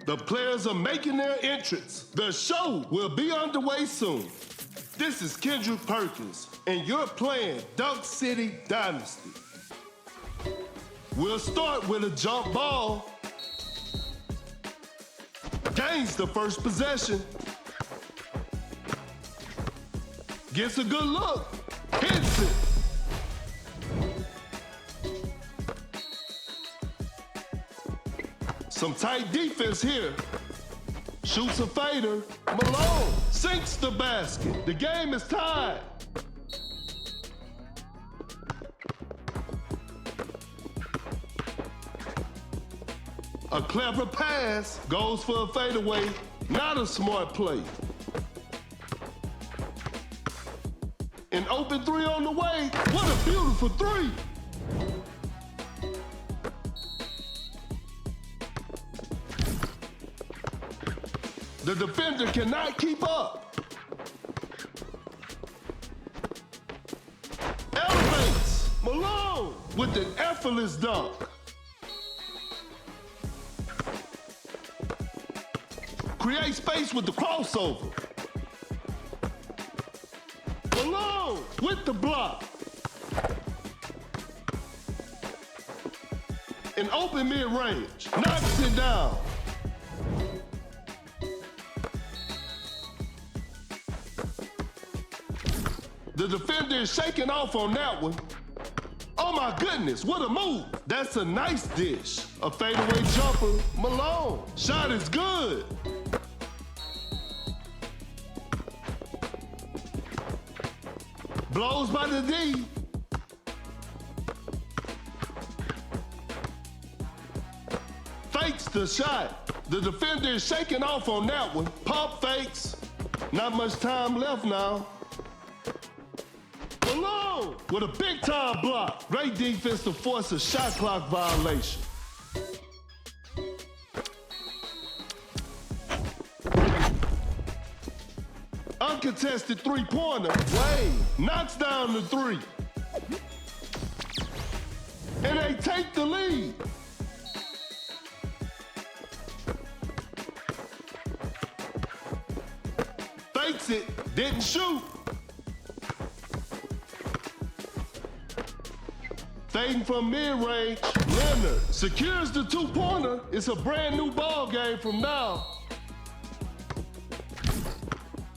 The players are making their entrance. The show will be underway soon. This is Kendrick Perkins, and you're playing Dunk City Dynasty. We'll start with a jump ball. Gains the first possession. Gets a good look. Hits it. Some tight defense here. Shoots a fader. Malone sinks the basket. The game is tied. A clever pass goes for a fadeaway. Not a smart play. An open three on the way. What a beautiful three. The defender cannot keep up. Elevates. Malone with an effortless dunk. Create space with the crossover. Malone with the block. An open mid-range. Knocks it down. The defender is shaking off on that one. Oh my goodness, what a move. That's a nice dish. A fadeaway jumper, Malone. Shot is good. Blows by the D. Fakes the shot. The defender is shaking off on that one. Pump fakes. Not much time left now. Malone with a big-time block. Great defense to force a shot clock violation. Uncontested three-pointer. Wade knocks down the three. And they take the lead. Fakes it, didn't shoot. Fading from mid-range, Leonard secures the two-pointer. It's a brand new ball game from now.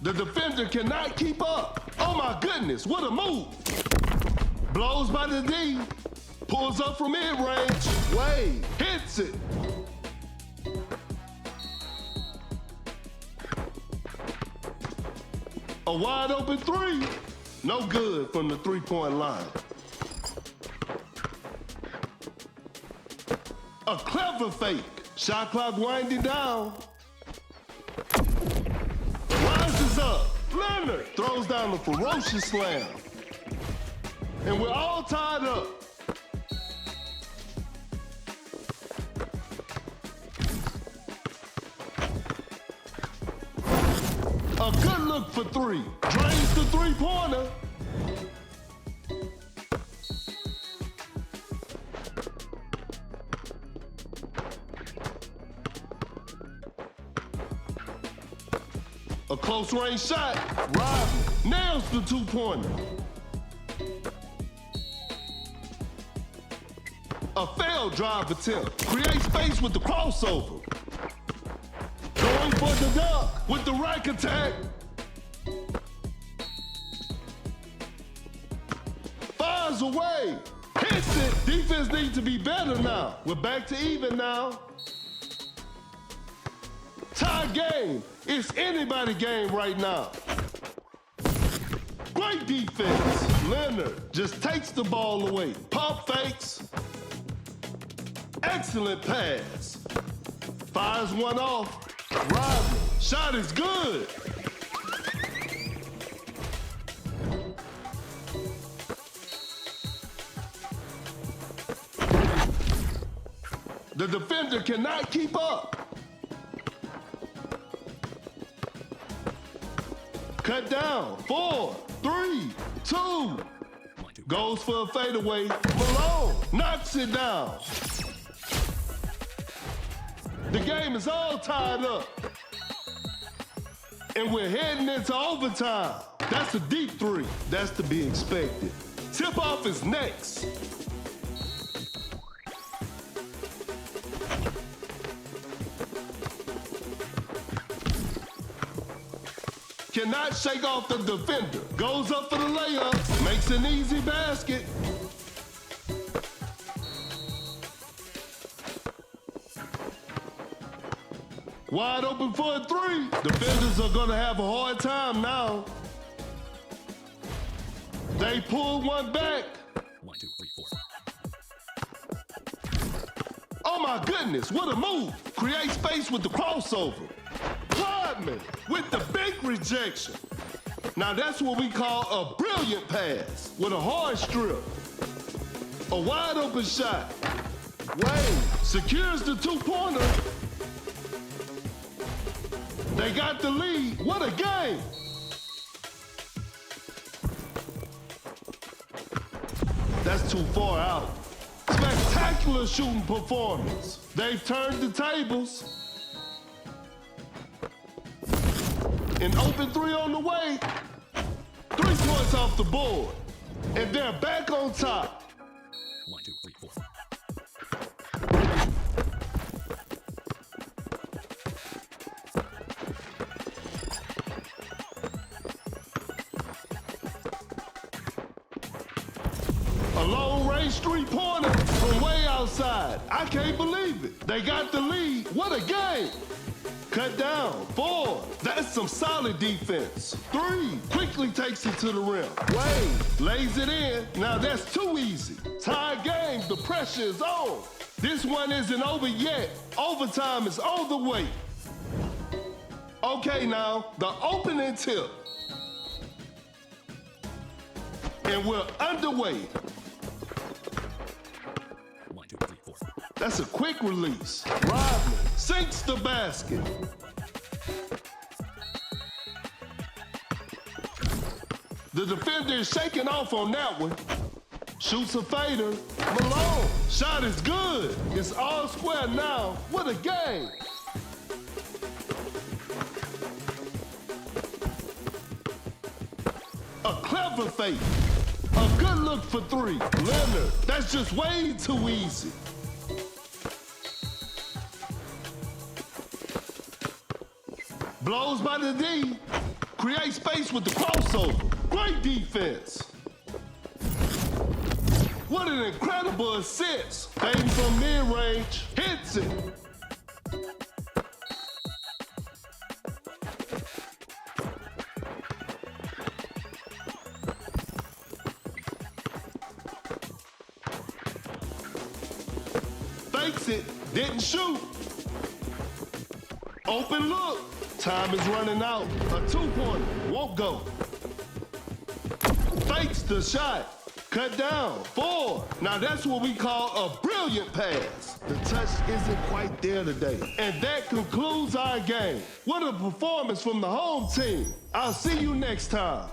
The defender cannot keep up. Oh my goodness, what a move. Blows by the D, pulls up from mid-range. Wade hits it. A wide open three. No good from the three-point line. A clever fake. Shot clock winding down. Rises up. Leonard throws down a ferocious slam. And we're all tied up. A good look for three. Drains the three-pointer. A close range shot. Rodman nails the two-pointer. A failed drive attempt. Creates space with the crossover. Going for the dunk with the rack attack. Fires away. Hits it. Defense needs to be better now. We're back to even now. Tie game. It's anybody game right now. Great defense. Leonard just takes the ball away. Pump fakes. Excellent pass. Fires one off. Rodman. Shot is good. The defender cannot keep up. Cut down. 4, 3, 2. Goes for a fadeaway. Malone knocks it down. The game is all tied up. And we're heading into overtime. That's a deep three. That's to be expected. Tip-off is next. Cannot shake off the defender. Goes up for the layup. Makes an easy basket. Wide open for a three. Defenders are going to have a hard time now. They pull one back. 1, 2, 3, 4. Oh my goodness, what a move. Create space with the crossover. Rodman with the big rejection. Now that's what we call a brilliant pass with a hard strip. A wide open shot. Wade secures the two-pointer. They got the lead. What a game. That's too far out. Spectacular shooting performance. They've turned the tables. An open three on the way. 3 points off the board. And they're back on top. 1, 2, 3, 4. A long-range three-pointer from way outside. I can't believe it. They got the lead. What a game. Cut down. 4. That's some solid defense. 3. Quickly takes it to the rim. Wade lays it in. Now that's too easy. Tie game. The pressure is on. This one isn't over yet. Overtime is on the way. Okay, now the opening tip. And we're underway. 1, 2, 3, 4. That's a quick release. Rodman sinks the basket. The defender is shaking off on that one. Shoots a fader. Malone, shot is good. It's all square now. What a game. A clever fake. A good look for 3. Leonard, that's just way too easy. Blows by the D. Create space with the crossover. Great defense. What an incredible assist. Fading from mid-range. Hits it. Fakes it. Didn't shoot. Open look. Time is running out. A 2-pointer. Won't go. Fakes the shot. Cut down. 4. Now that's what we call a brilliant pass. The touch isn't quite there today. And that concludes our game. What a performance from the home team. I'll see you next time.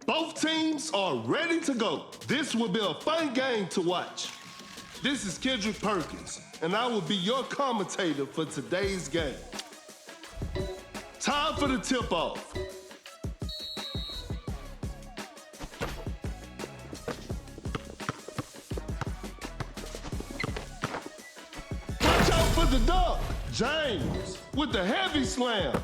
Both teams are ready to go. This will be a fun game to watch. This is Kendrick Perkins, and I will be your commentator for today's game. Time for the tip-off. Watch out for the dunk. James with the heavy slam.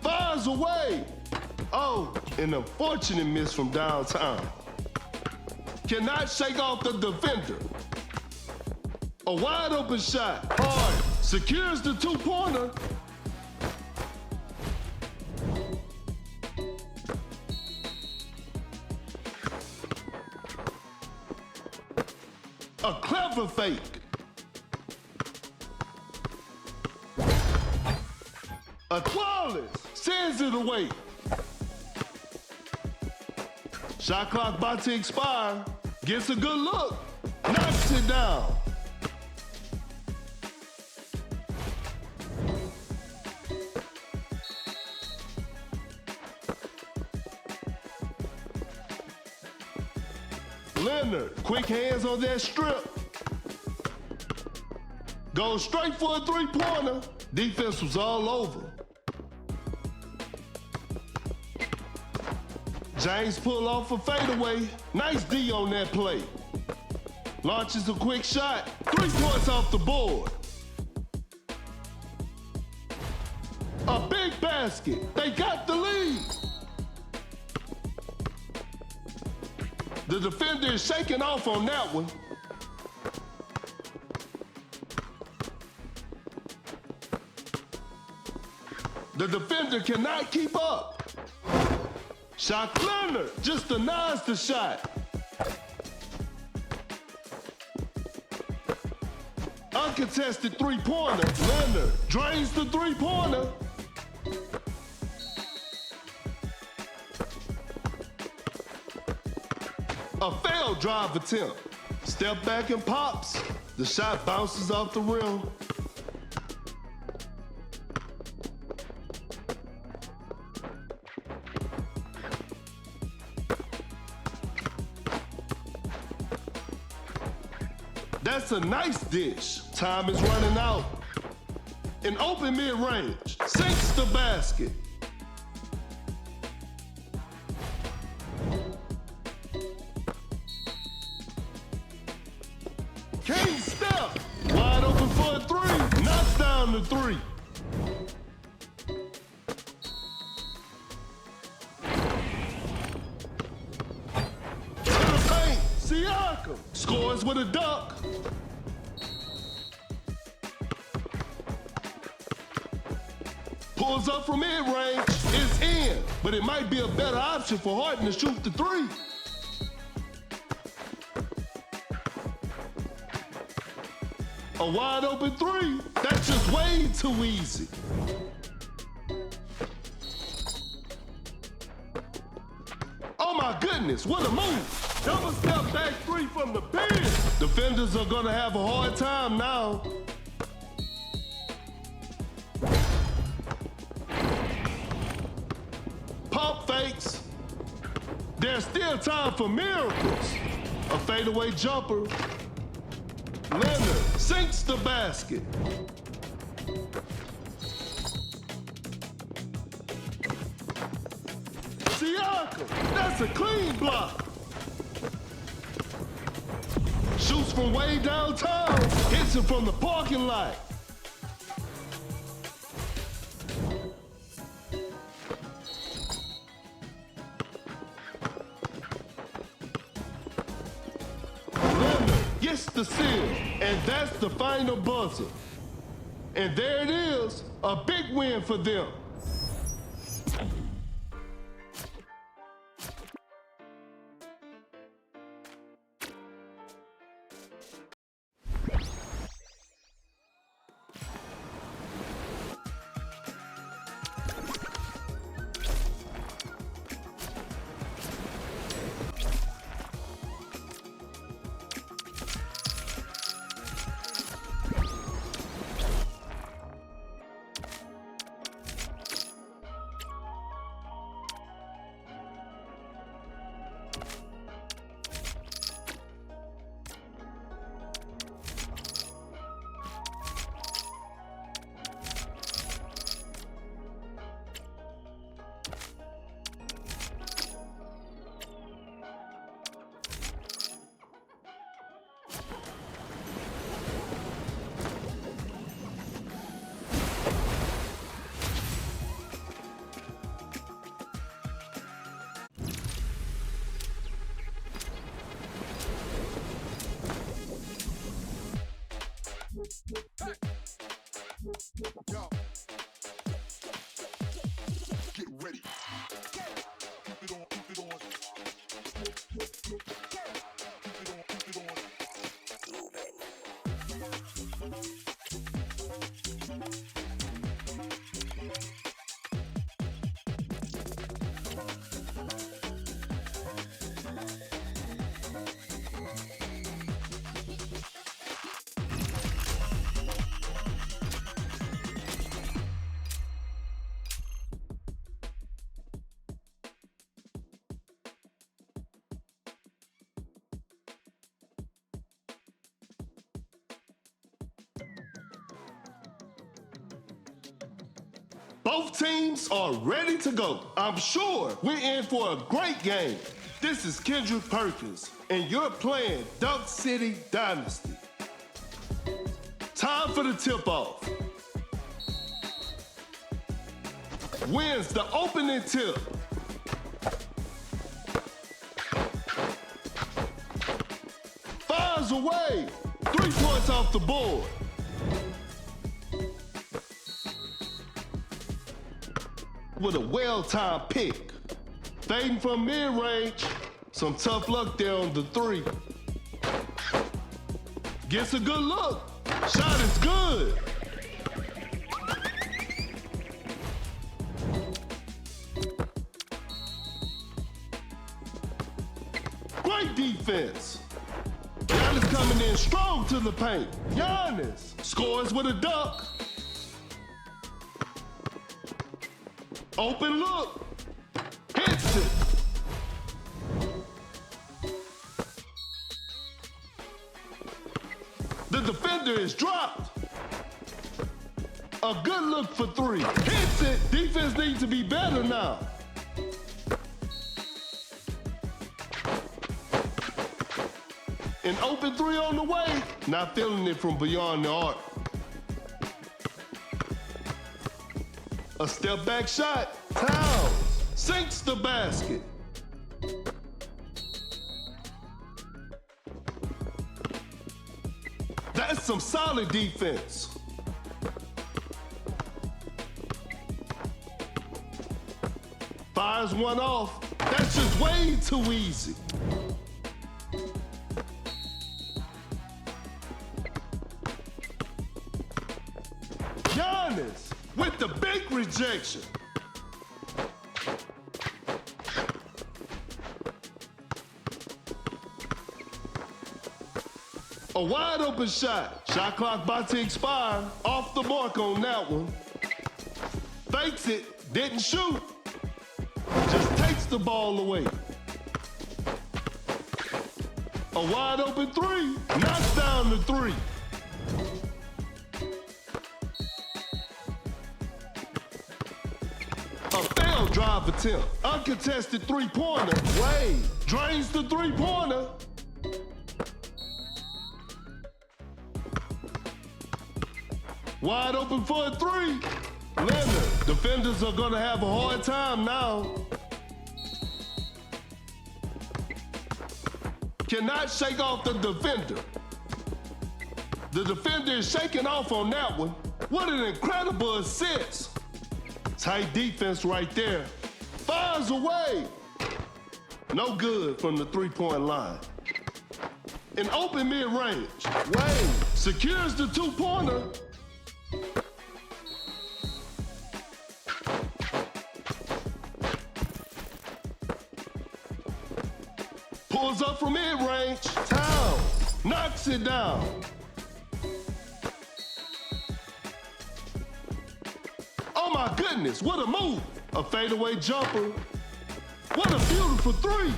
Fires away. Oh, an unfortunate miss from downtown. Cannot shake off the defender. A wide open shot. Hard. Secures the two-pointer. A clever fake. A flawless. Sends it away. Shot clock about to expire. Gets a good look. Knocks it down. Leonard, quick hands on that strip. Goes straight for a three-pointer. Defense was all over. James pull off a fadeaway. Nice D on that play. Launches a quick shot. 3 points off the board. A big basket. They got the lead. The defender is shaking off on that one. The defender cannot keep up. Shot Leonard just denies the shot. Uncontested three-pointer. Leonard drains the three-pointer. A failed drive attempt. Step back and pops. The shot bounces off the rim. That's a nice dish. Time is running out. An open mid-range. Sinks the basket. King step. Wide open for a three. Knocks down the three. To the paint. Siakam scores with a dunk. Pulls up from mid-range. It's in, but it might be a better option for Harden to shoot the three. A wide open three. That's just way too easy. Oh my goodness, what a move. Double step back three from the pin. Defenders are gonna have a hard time now. Pump fakes. There's still time for miracles. A fadeaway jumper. Leonard sinks the basket. Siakam, that's a clean block. Shoots from way downtown, hits it from the parking lot. the seal, and that's the final buzzer. And there it is, a big win for them. Yo. Get ready. Keep it on, keep it on. Keep it on, keep it on. Both teams are ready to go. I'm sure we're in for a great game. This is Kendrick Perkins, and you're playing Duck City Dynasty. Time for the tip-off. Wins the opening tip. Fires away. 3 points off the board. With a well-timed pick. Fading from mid-range. Some tough luck there on the 3. Gets a good look. Shot is good. Great defense. Giannis coming in strong to the paint. Giannis scores with a dunk. Open look. Hits it. The defender is dropped. A good look for 3. Hits it. Defense needs to be better now. An open 3 on the way. Not feeling it from beyond the arc. A step back shot. Towns sinks the basket. That's some solid defense. Fires one off. That's just way too easy. Giannis with the big rejection. A wide open shot. Shot clock about to expire. Off the mark on that one. Fakes it, didn't shoot. Just takes the ball away. A wide open 3. Knocks down the 3. A failed drive attempt. Uncontested 3-pointer. Wade drains the 3-pointer. Wide open for a 3. Leonard. Defenders are gonna have a hard time now. Cannot shake off the defender. The defender is shaking off on that one. What an incredible assist. Tight defense right there. Fires away. No good from the three-point line. An open mid-range. Wade secures the two-pointer. Pulls up from mid-range. Towns knocks it down. Oh my goodness, what a move. A fadeaway jumper. What a beautiful three.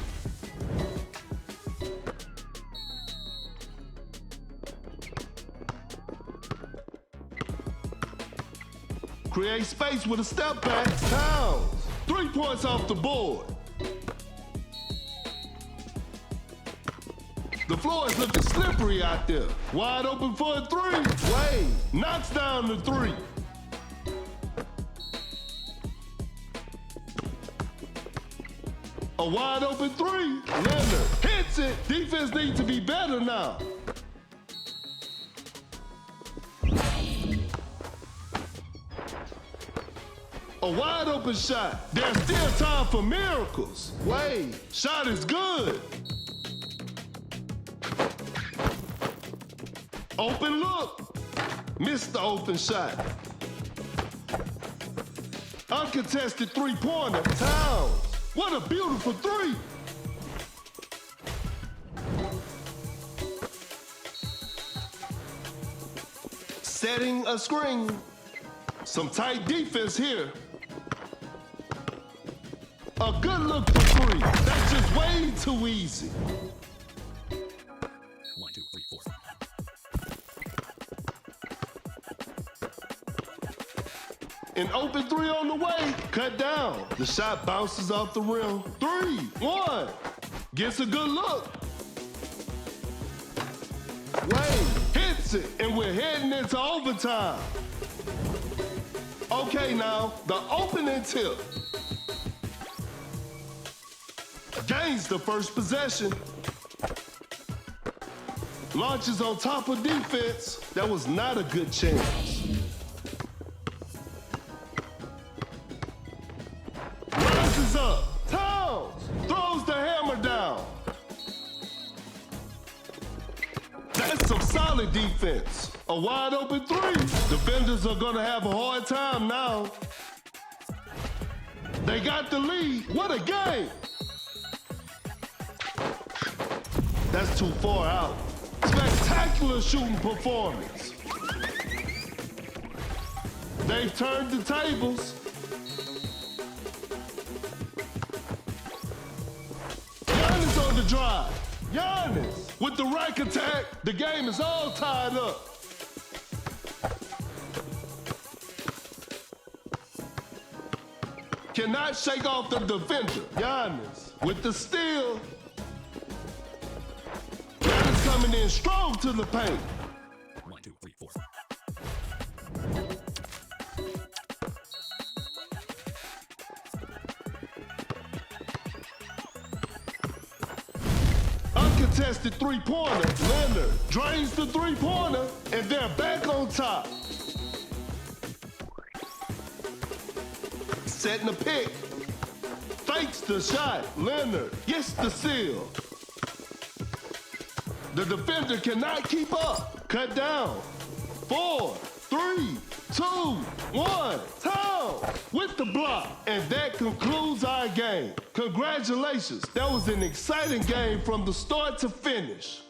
Create space with a step back. Towns. 3 points off the board. The floor is looking slippery out there. Wide open for a three. Wade knocks down the three. A wide open three. Leonard hits it. Defense needs to be better now. A wide open shot. There's still time for miracles. Wade, shot is good. Open look. Missed the open shot. Uncontested three-pointer. Towns. What a beautiful three. Setting a screen. Some tight defense here. A good look for three. That's just way too easy. 1, 2, 3, 4. An open three on the way. Cut down. The shot bounces off the rim. 3, 1. Gets a good look. Wade hits it, and we're heading into overtime. Okay, now, the opening tip. Gains the first possession. Launches on top of defense. That was not a good chance. Rises up. Towns throws the hammer down. That's some solid defense. A wide open three. Defenders are gonna have a hard time now. They got the lead. What a game. That's too far out. Spectacular shooting performance. They've turned the tables. Giannis on the drive. Giannis with the rack attack. The game is all tied up. Cannot shake off the defender. Giannis with the steal. Giannis coming in strong to the paint. 1, 2, 3, 4. Uncontested three-pointer. Leonard drains the three-pointer, and they're back on top. Setting a pick. Fakes the shot. Leonard gets the seal. The defender cannot keep up. Cut down. 4, 3, 2, 1. Towns with the block. And that concludes our game. Congratulations. That was an exciting game from the start to finish.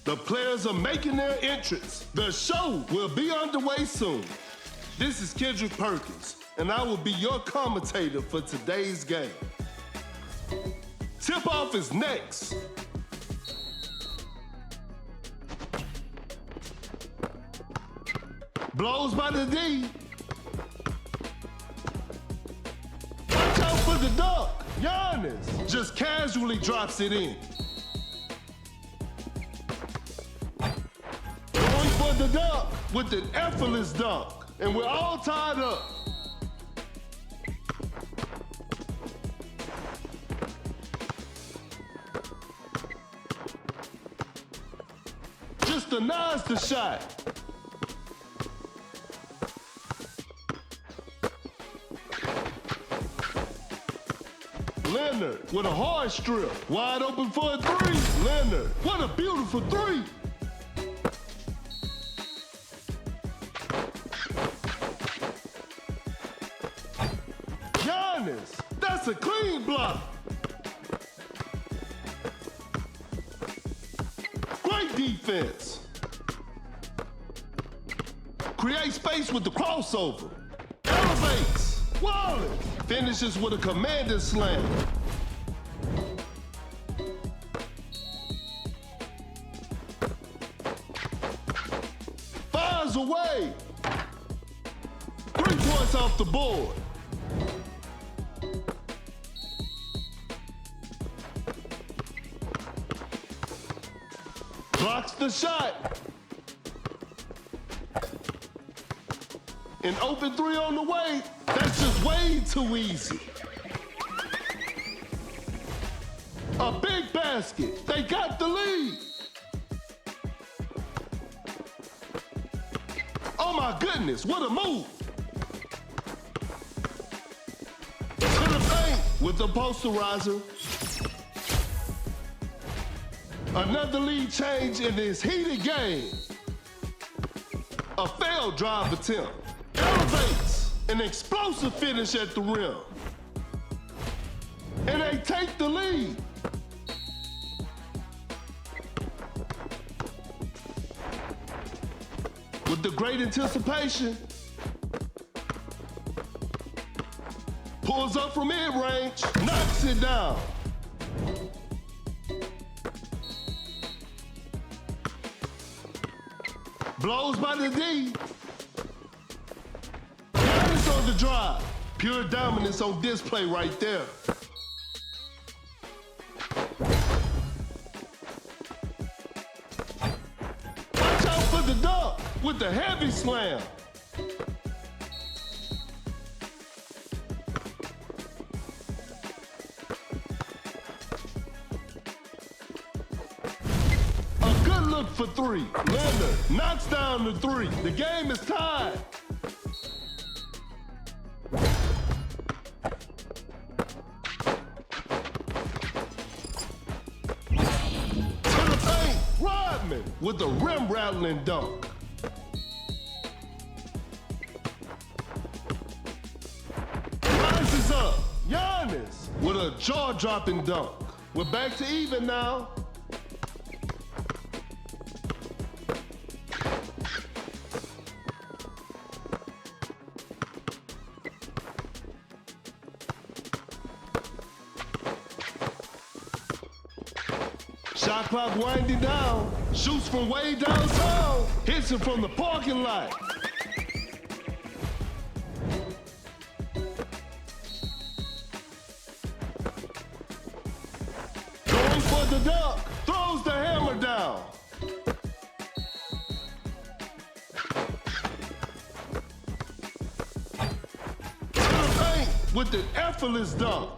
The players are making their entrance. The show will be underway soon. This is Kendrick Perkins, and I will be your commentator for today's game. Tip-off is next. Blows by the D. Watch out for the dunk. Giannis just casually drops it in. Going for the dunk with an effortless dunk. And we're all tied up. Just denies the shot. Leonard with a hard strip. Wide open for a three. Leonard, what a beautiful three. Giannis, that's a clean block. Great defense. Create space with the crossover. Elevates. Wallace finishes with a commanding slam. Fires away. 3 points off the board. Blocks the shot. An open three on the way. That's just way too easy. A big basket. They got the lead. Oh my goodness, what a move. To the paint with the posterizer. Another lead change in this heated game. A failed drive attempt. Elevates. An explosive finish at the rim. And they take the lead. With the great anticipation. Pulls up from mid-range. Knocks it down. Blows by the D. Giannis on the drive. Pure dominance on display right there. Watch out for the dunk with the heavy slam. A good Good for three. Leonard knocks down the three. The game is tied. To the paint, Rodman with the rim-rattling dunk. Rises up, Giannis with a jaw-dropping dunk. We're back to even now. Shot clock winding down. Shoots from way downtown. Hits it from the parking lot. Going for the dunk. Throws the hammer down. To the paint with an effortless dunk.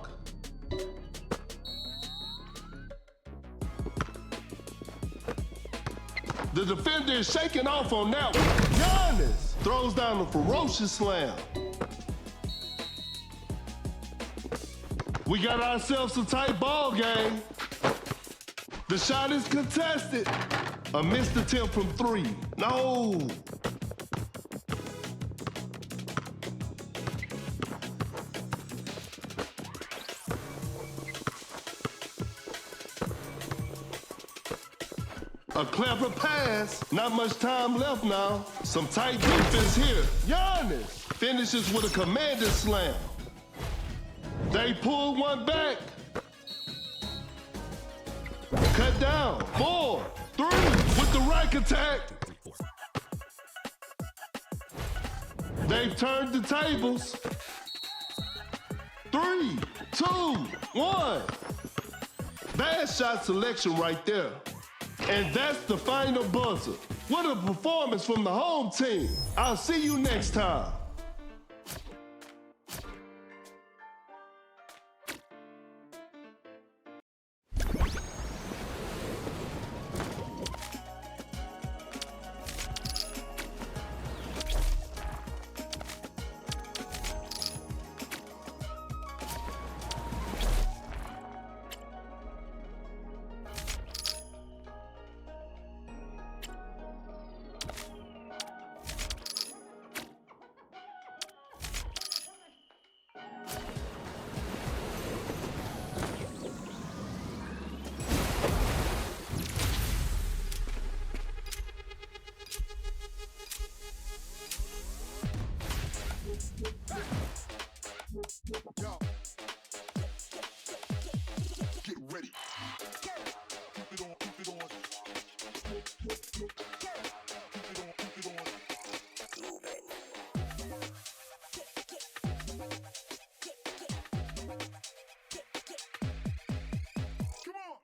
The defender is shaking off on that one. Giannis throws down a ferocious slam. We got ourselves a tight ball game. The shot is contested. A missed attempt from three. No. A clever pass. Not much time left now. Some tight defense here. Giannis finishes with a commanding slam. They pull one back. Cut down. 4, 3 with the rack attack. 3, 4. They've turned the tables. 3, 2, 1. Bad shot selection right there. And that's the final buzzer. What a performance from the home team. I'll see you next time. Yo. Get ready. Keep it on, keep it on. Keep it on, keep it on. Come on.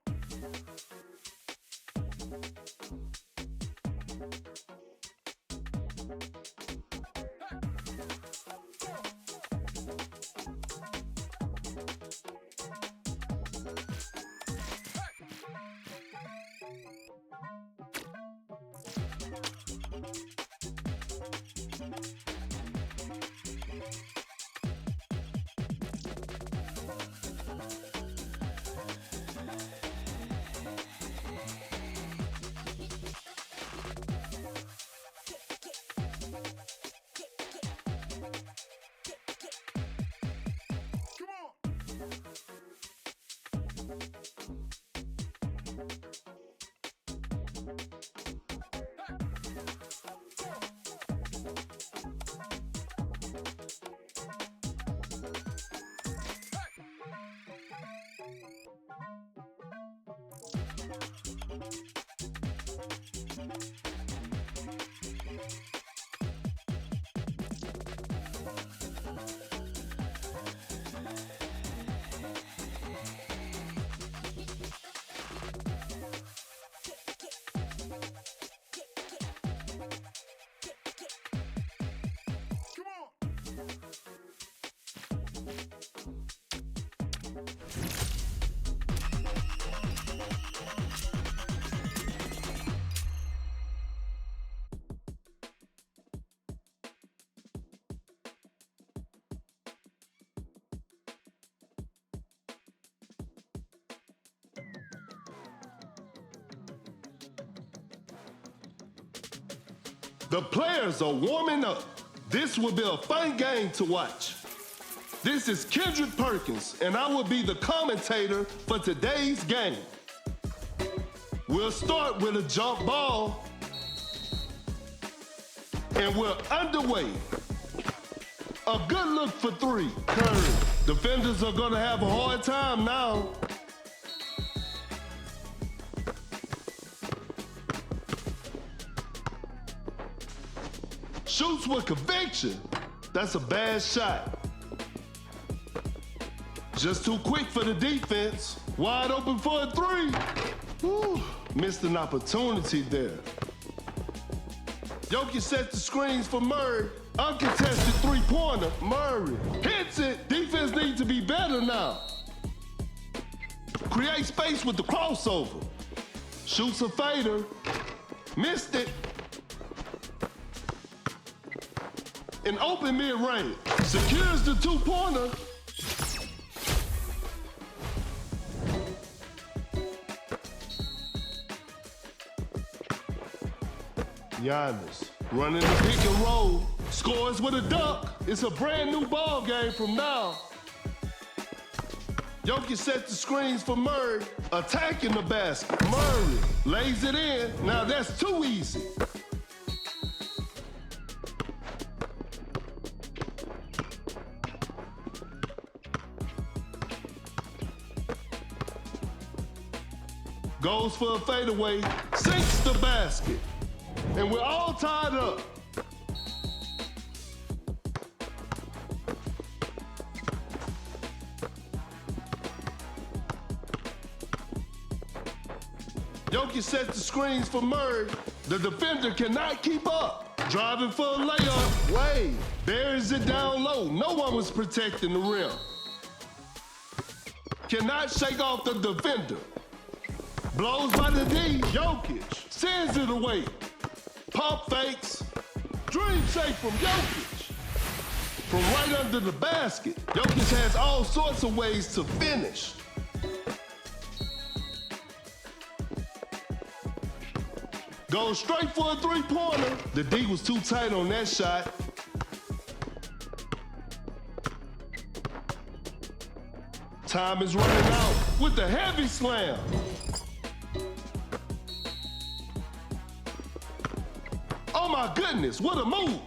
The players are warming up. This will be a fun game to watch. This is Kendrick Perkins, and I will be the commentator for today's game. We'll start with a jump ball, and we're underway. A good look for three. Curry. Defenders are gonna have a hard time now. Shoots with conviction. That's a bad shot. Just too quick for the defense. Wide open for a three. Whew. Missed an opportunity there. Jokic sets the screens for Murray. Uncontested three-pointer. Murray hits it. Defense needs to be better now. Create space with the crossover. Shoots a fader. Missed it. An open mid-range. Secures the two-pointer. Giannis running the pick and roll. Scores with a dunk. It's a brand new ball game from now. Jokic sets the screens for Murray. Attacking the basket. Murray lays it in. Now that's too easy. Goes for a fadeaway, sinks the basket, and we're all tied up. Jokic sets the screens for Murray. The defender cannot keep up. Driving for a layup. Wade buries it down low. No one was protecting the rim. Cannot shake off the defender. Blows by the D. Jokic sends it away. Pump fakes. Dream shake from Jokic. From right under the basket. Jokic has all sorts of ways to finish. Goes straight for a three-pointer. The D was too tight on that shot. Time is running out with the heavy slam. Oh my goodness, what a move.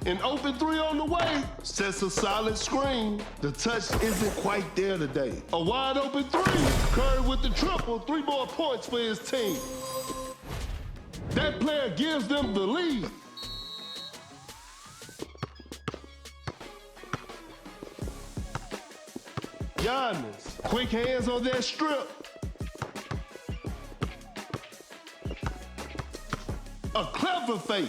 An open three on the way, sets a solid screen. The touch isn't quite there today. A wide open three, Curry with the triple, 3 more points for his team. That player gives them the lead. Giannis, quick hands on that strip. A clever fake.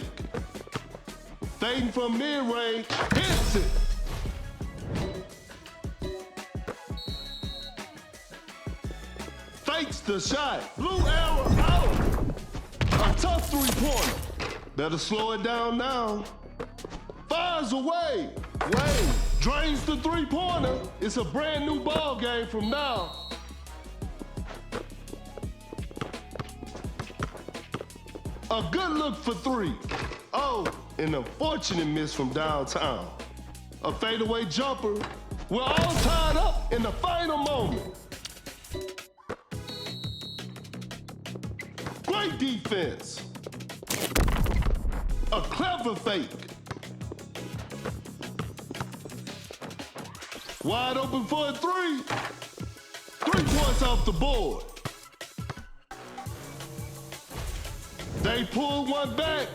Fading from mid-range, hits it. Fakes the shot, blue arrow out. A tough three-pointer. Better slow it down now. Fires away. Wade drains the three-pointer. It's a brand new ball game from now. A good look for three. Oh, an unfortunate miss from downtown. A fadeaway jumper. We're all tied up in the final moment. Great defense. A clever fake. Wide open for a three. 3 points off the board. They pull one back.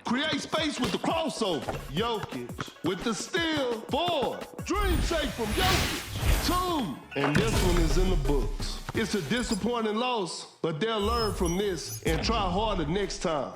Create space with the crossover. Jokic with the steal. 4. Dream shake from Jokic. 2. And this one is in the books. It's a disappointing loss, but they'll learn from this and try harder next time.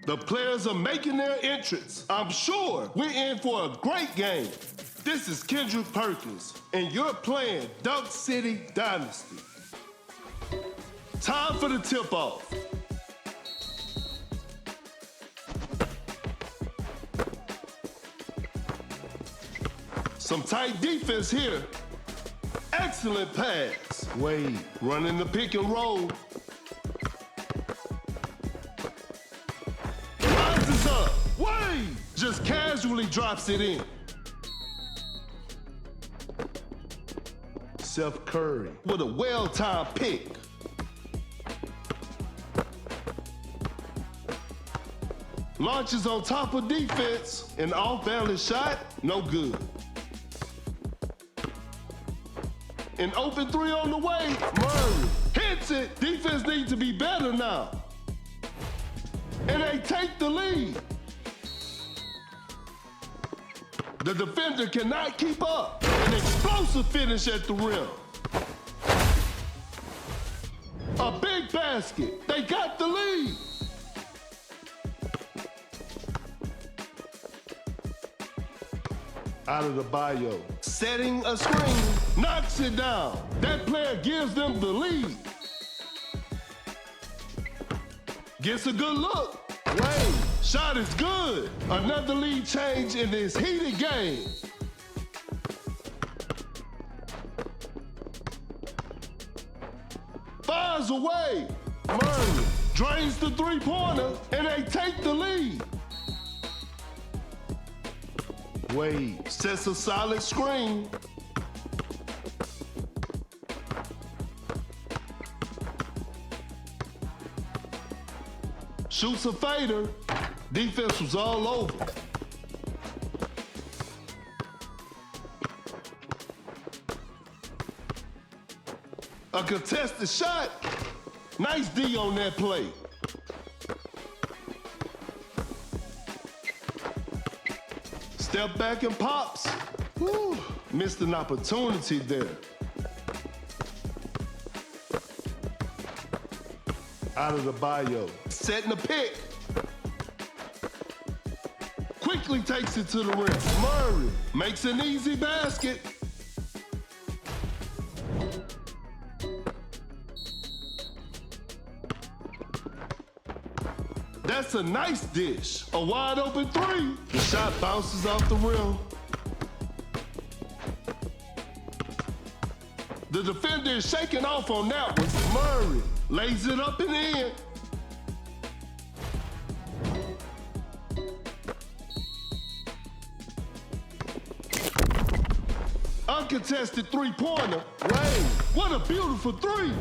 The players are making their entrance. I'm sure we're in for a great game. This is Kendrick Perkins, and you're playing Dunk City Dynasty. Time for the tip-off. Some tight defense here. Excellent pass. Wade running the pick and roll. Rises up. Wade just casually drops it in. Seth Curry with a well-timed pick. Launches on top of defense. An off-balance shot, no good. An open three on the way. Murray hits it. Defense needs to be better now. And they take the lead. The defender cannot keep up. An explosive finish at the rim. A big basket. They got the lead. Out of the bio. Setting a screen. Knocks it down. That player gives them the lead. Gets a good look. Wade. Shot is good. Another lead change in this heated game. Fires away. Murray drains the three-pointer, and they take the lead. Wade sets a solid screen. Shoots a fader. Defense was all over. A contested shot. Nice D on that play. Step back and pops. Whew, missed an opportunity there. Out of the bio. Setting the pick. Quickly takes it to the rim. Murray makes an easy basket. That's a nice dish. A wide open three. The shot bounces off the rim. The defender is shaking off on that one. Murray lays it up and in. Uncontested three-pointer. Wade, what a beautiful three.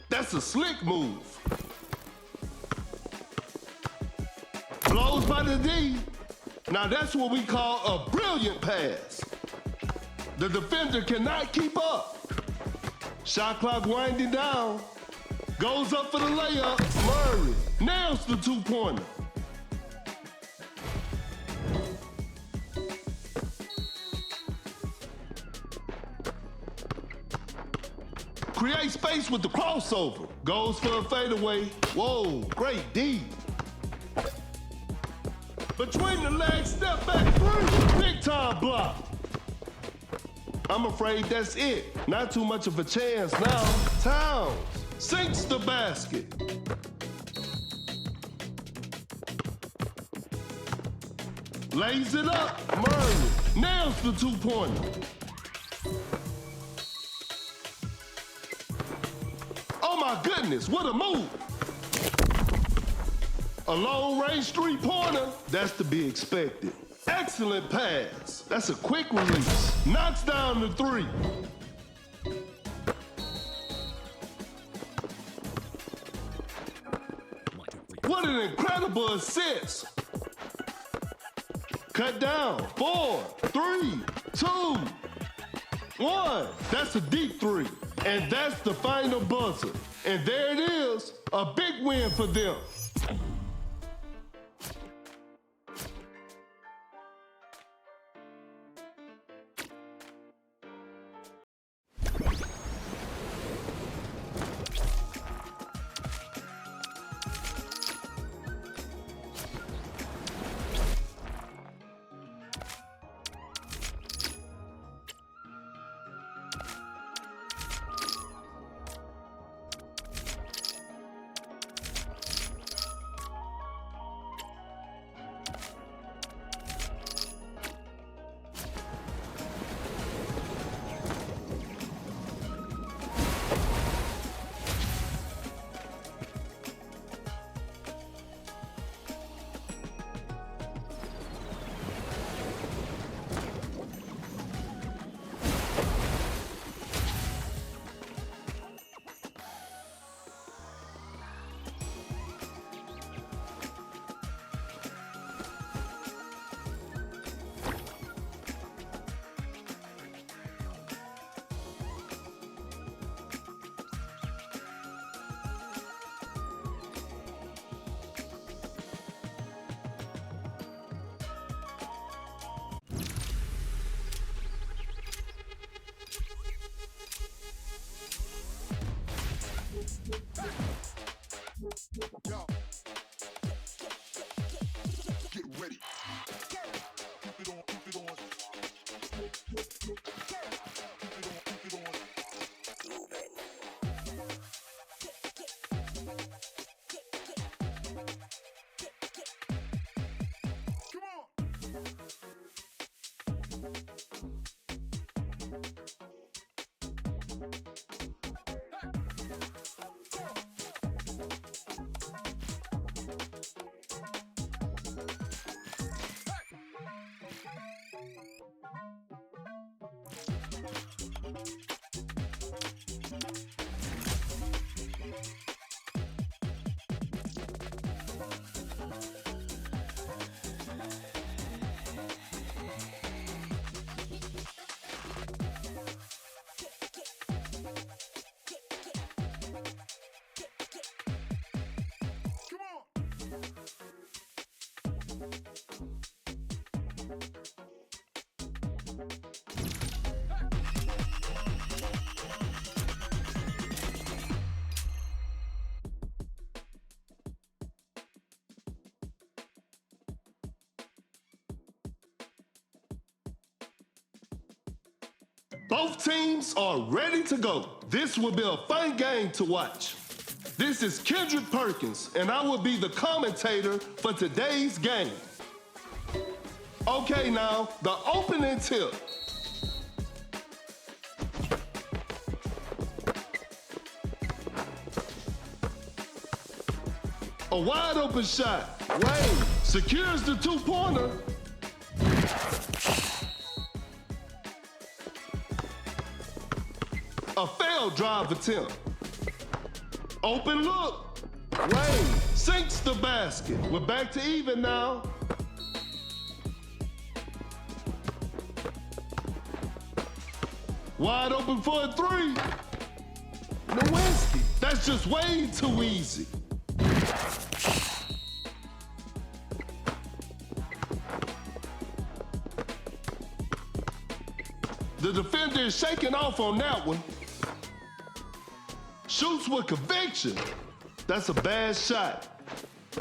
That's a slick move. Blows by the D. Now that's what we call a brilliant pass. The defender cannot keep up. Shot clock winding down. Goes up for the layup. Murray nails the two-pointer. Create space with the crossover. Goes for a fadeaway. Whoa, great D. Between the legs, step back three. Big time block. I'm afraid that's it. Not too much of a chance now. Towns sinks the basket. Lays it up. Murray nails the two-pointer. Oh my goodness, what a move. A long-range three-pointer, that's to be expected. Excellent pass. That's a quick release. Knocks down the three. What an incredible assist. Cut down. 4, 3, 2, 1. That's a deep three. And that's the final buzzer. And there it is, a big win for them. Yo. Get ready. Keep it on, keep it on. Keep it on, keep it on. Come on. Both teams are ready to go. This will be a fun game to watch. This is Kendrick Perkins, and I will be the commentator for today's game. Okay, now, the opening tip. A wide open shot. Wade secures the two-pointer. A failed drive attempt. Open look. Wade sinks the basket. We're back to even now. Wide open for a three. Nowinski, that's just way too easy. The defender is shaking off on that one. Shoots with conviction. That's a bad shot.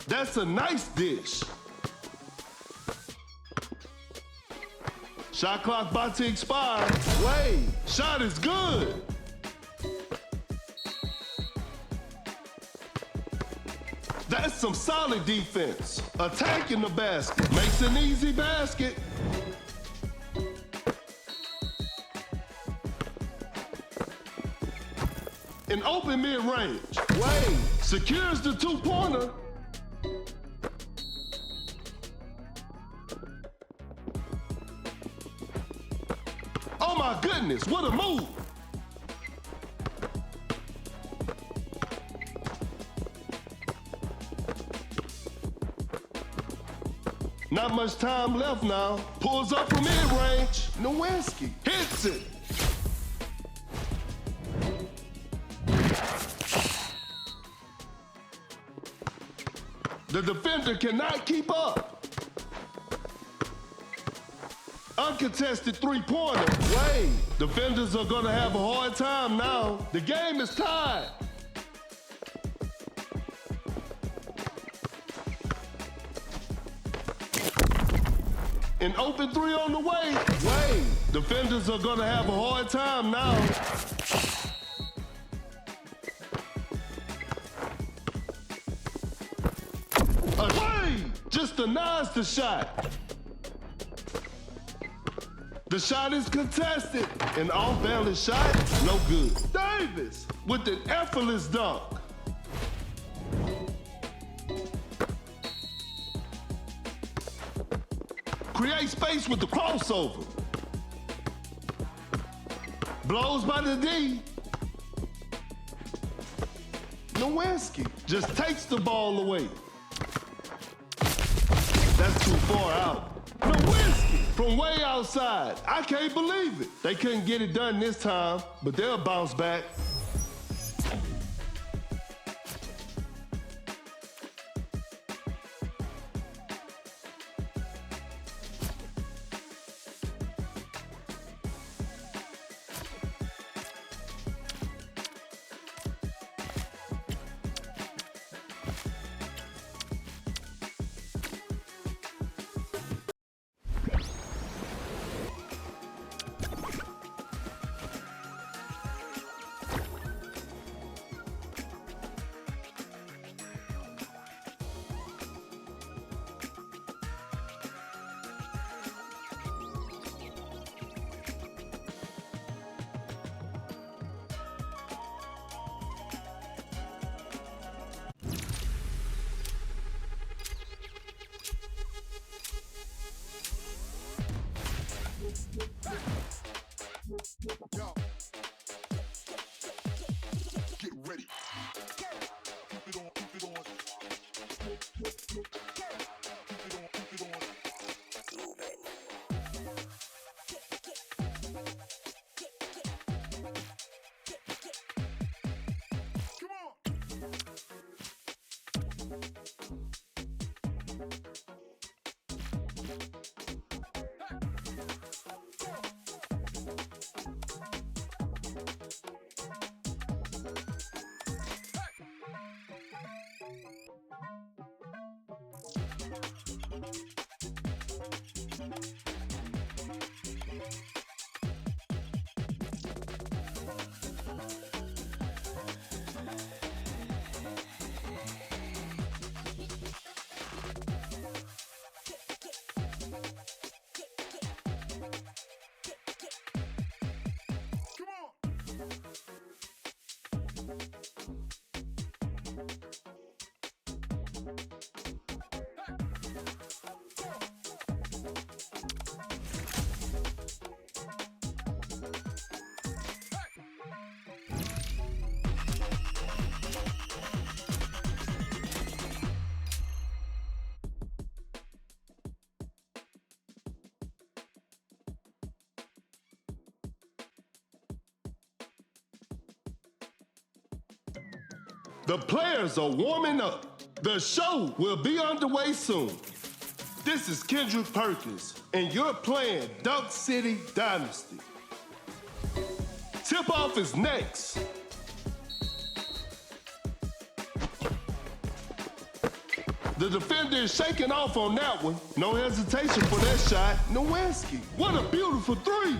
That's a nice dish. Shot clock about to expire. Wait, shot is good. That's some solid defense. Attacking the basket. Makes an easy basket. An open mid-range. Wade secures the two-pointer. Oh my goodness, what a move. Not much time left now. Pulls up from mid-range. Nowinski hits it. The defender cannot keep up. Uncontested three-pointer. Wait, defenders are gonna have a hard time now. The game is tied. An open three on the way. Wait, defenders are gonna have a hard time now. Just denies the shot. The shot is contested. An off-balance shot, no good. Davis with an effortless dunk. Create space with the crossover. Blows by the D. Nowinski just takes the ball away. That's too far out. Nowinski from way outside. I can't believe it. They couldn't get it done this time, but they'll bounce back. Yo. Get ready. Keep it on, keep it on. Keep it on, keep it on. Come on. Come on. The players are warming up. The show will be underway soon. This is Kendrick Perkins, and you're playing Dunk City Dynasty. Tip-off is next. The defender is shaking off on that one. No hesitation for that shot. Nowinski, what a beautiful three.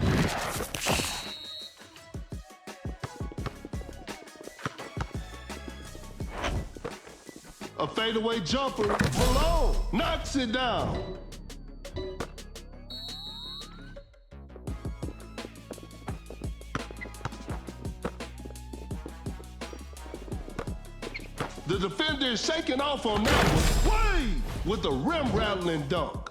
A fadeaway jumper. Malone knocks it down. The defender is shaking off on that one. Wade with a rim-rattling dunk.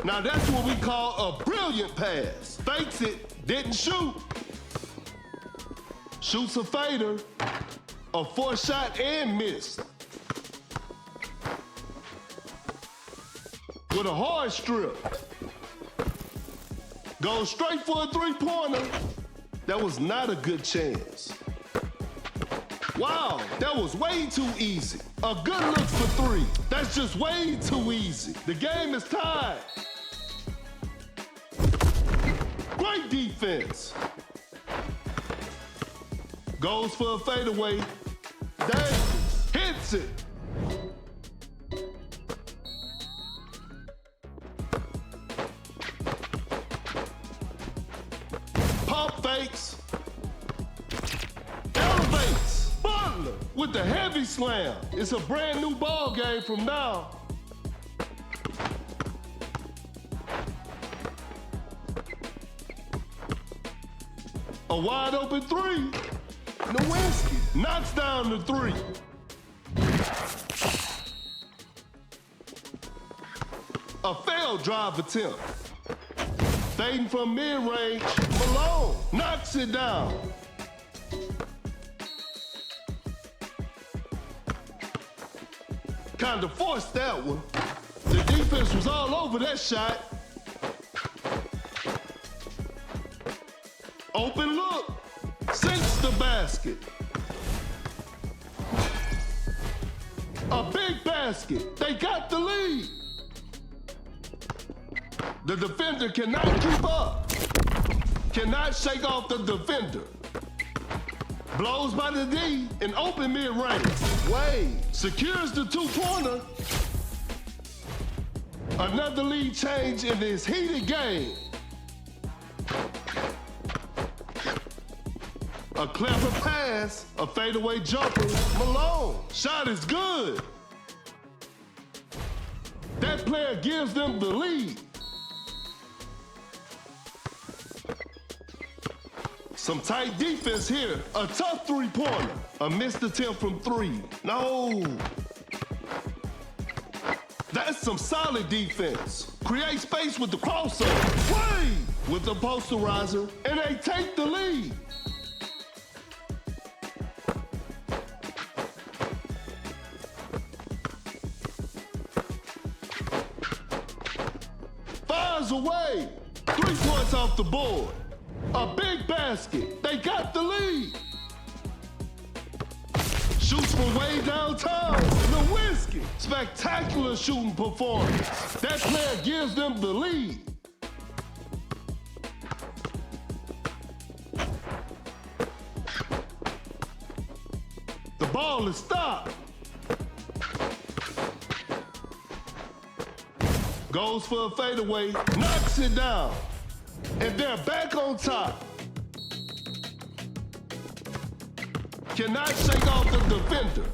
Now that's what we call a brilliant pass. Fakes it, didn't shoot. Shoots a fader, a fourth shot and missed. With a hard strip. Goes straight for a three-pointer. That was not a good chance. Wow, that was way too easy. A good look for three. That's just way too easy. The game is tied. Great defense. Goes for a fadeaway. Davis hits it. Pump fakes. Elevates. Butler with the heavy slam. It's a brand new ball game from now. A wide open three. Nowinski knocks down the three. A failed drive attempt. Fading from mid-range, Malone knocks it down. Kind of forced that one. The defense was all over that shot. Open look. Sinks the basket. A big basket. They got the lead. The defender cannot keep up. Cannot shake off the defender. Blows by the D in open mid-range. Wade secures the two-pointer. Another lead change in this heated game. A clever pass, a fadeaway jumper. Malone, shot is good. That player gives them the lead. Some tight defense here. A tough three-pointer. A missed attempt from three. No. That's some solid defense. Create space with the crossover. Wade with the posterizer, and they take the lead. Fires away. 3 points off the board. A big basket. They got the lead. Shoots from way downtown. Nowinski. Spectacular shooting performance. That player gives them the lead. The ball is stopped. Goes for a fadeaway. Knocks it down. And they're back on top. Cannot shake off the defender.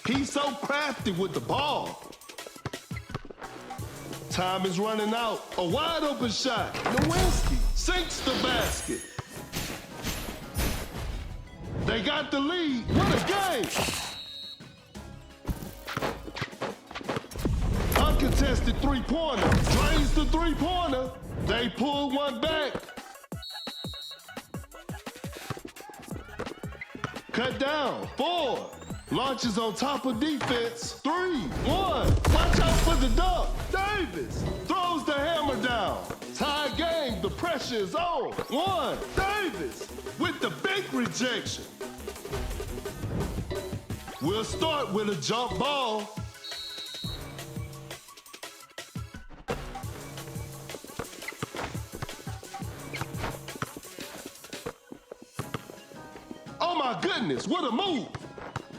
He's so crafty with the ball. Time is running out. A wide open shot. Nowinski sinks the basket. They got the lead. What a game. Uncontested three-pointer. Drains the three-pointer. They pull one back. Cut down. 4. Launches on top of defense. 3, 1. Watch out for the dunk. Davis throws the hammer down. Tie game, the pressure is on. 1. Davis with the big rejection. We'll start with a jump ball. Oh my goodness, what a move.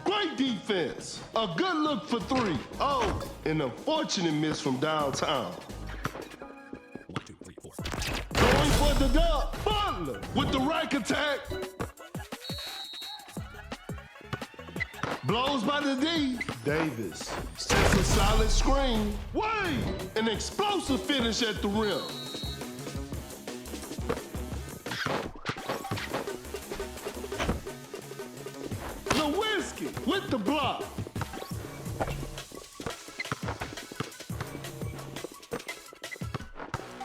Great defense. A good look for 3. Oh, an unfortunate miss from downtown. 1, 2, 3, 4. Going for the dunk. Butler with the rack attack. Blows by the D. Davis sets a solid screen. Wade, an explosive finish at the rim. With the block.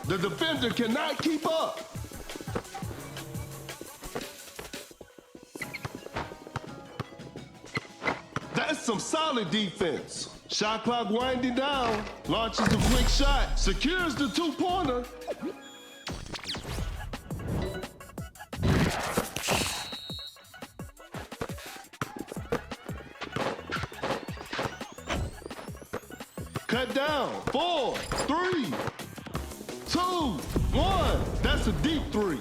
The defender cannot keep up. That's some solid defense. Shot clock winding down. Launches a quick shot. Secures the 2-pointer. Cut down. 4, 3, 2, 1. That's a deep 3.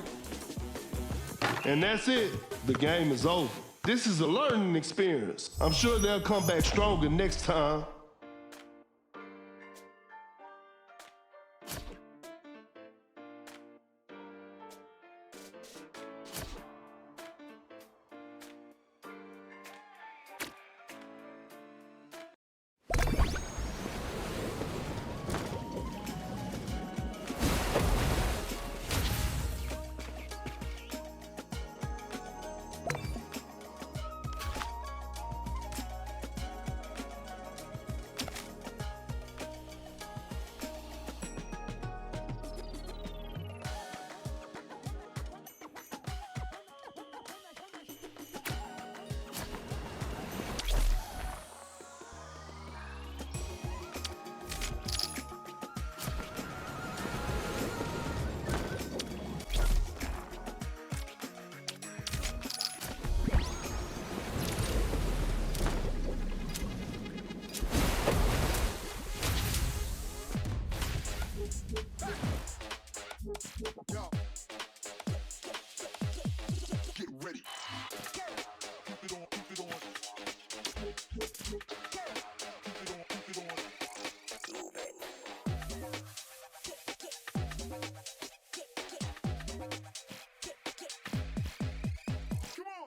And that's it. The game is over. This is a learning experience. I'm sure they'll come back stronger next time. Yo. Get ready. Keep it on, keep it on. Keep it on, keep it on. Come on.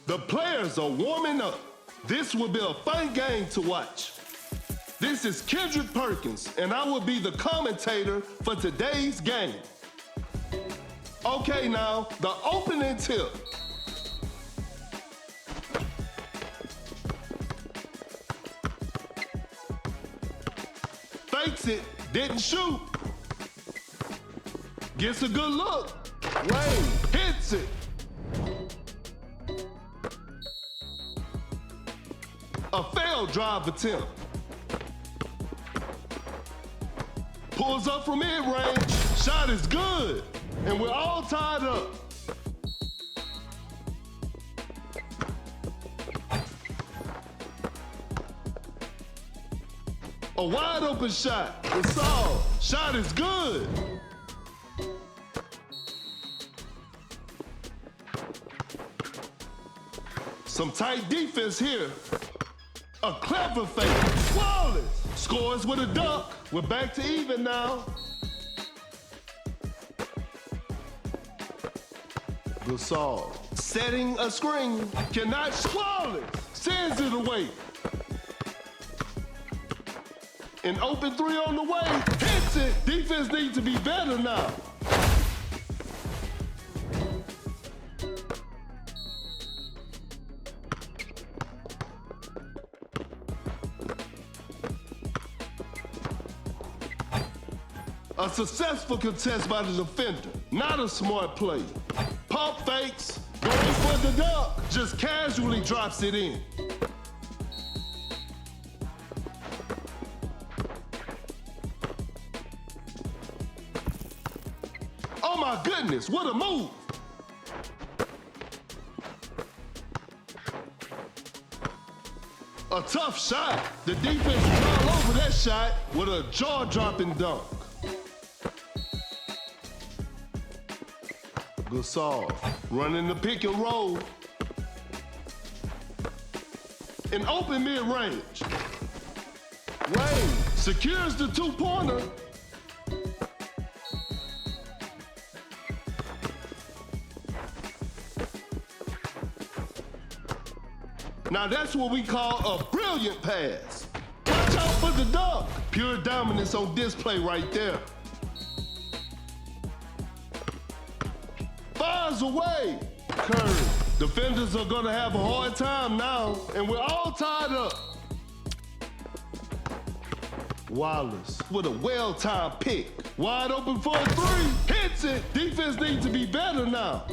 The players are warming up. This will be a fun game to watch. This is Kendrick Perkins, and I will be the commentator for today's game. Okay, now, the opening tip. Fakes it, didn't shoot. Gets a good look. Wade hits it. A failed drive attempt. Pulls up from mid-range. Shot is good. And we're all tied up. A wide open shot. Gasol. Shot is good. Some tight defense here. A clever fake. Flawless. Scores with a dunk. We're back to even now. Gasol. Setting a screen. Cannot. Flawless. Sends it away. An open three on the way. Hits it. Defense needs to be better now. A successful contest by the defender. Not a smart play. Pump fakes. Going for the dunk. Just casually drops it in. Oh my goodness, what a move. A tough shot. The defense is all over that shot with a jaw-dropping dunk. Gasol running the pick and roll. An open mid-range. Wade secures the two-pointer. Now that's what we call a brilliant pass. Watch out for the dunk. Pure dominance on display right there. Fires away. Curry. Defenders are gonna have a hard time now, and we're all tied up. Wallace with a well-timed pick. Wide open for a three. Hits it. Defense needs to be better now.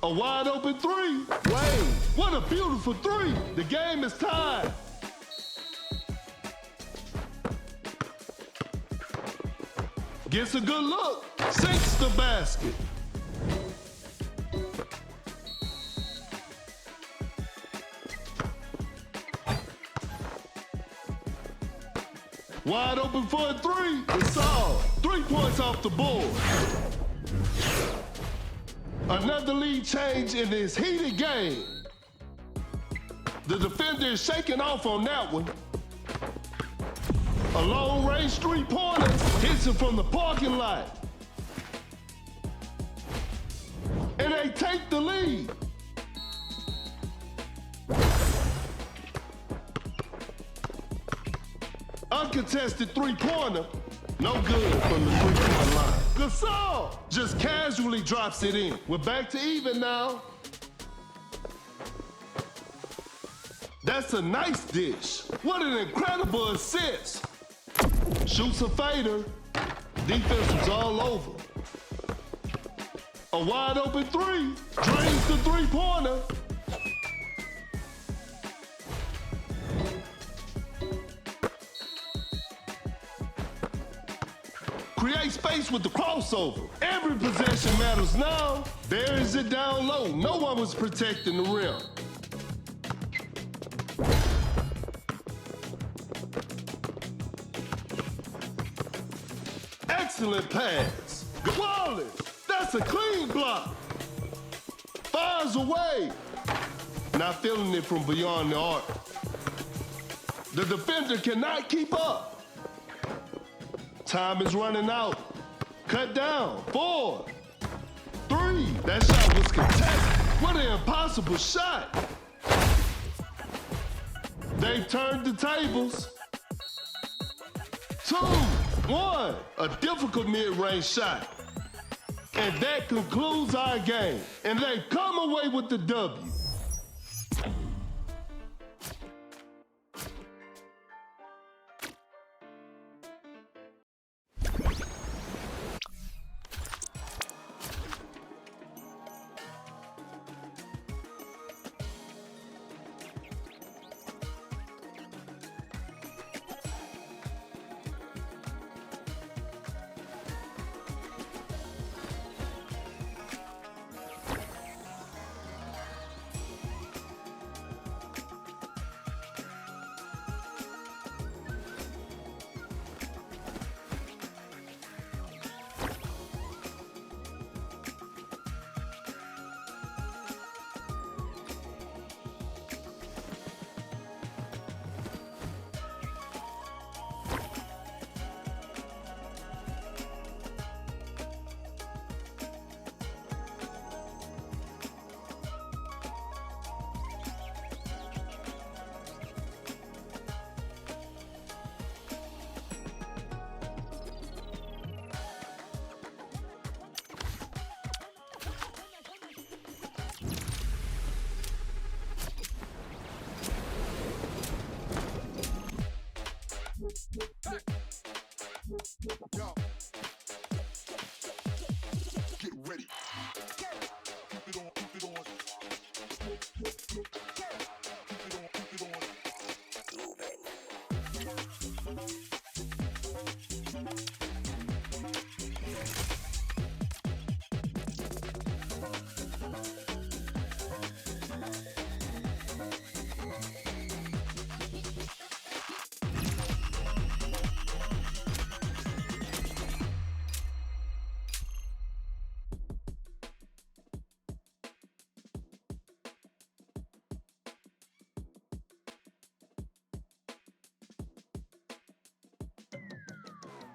A wide open three. Wade, what a beautiful three. The game is tied. Gets a good look. Sinks the basket. Wide open for a three. Gasol. 3 points off the board. Another lead change in this heated game. The defender is shaking off on that one. A long-range three-pointer hits him from the parking lot. And they take the lead. Uncontested three-pointer. No good from the three-point line. Gasol just casually drops it in. We're back to even now. That's a nice dish. What an incredible assist. Shoots a fader. Defense was all over. A wide open three. Drains the three-pointer. Create space with the crossover. Every possession matters now. Buries it down low. No one was protecting the rim. Excellent pass. Wallace, that's a clean block. Fires away. Not feeling it from beyond the arc. The defender cannot keep up. Time is running out. Cut down. 4, 3. That shot was contested. What an impossible shot. They've turned the tables. 2, 1. A difficult mid-range shot. And that concludes our game. And they come away with the W.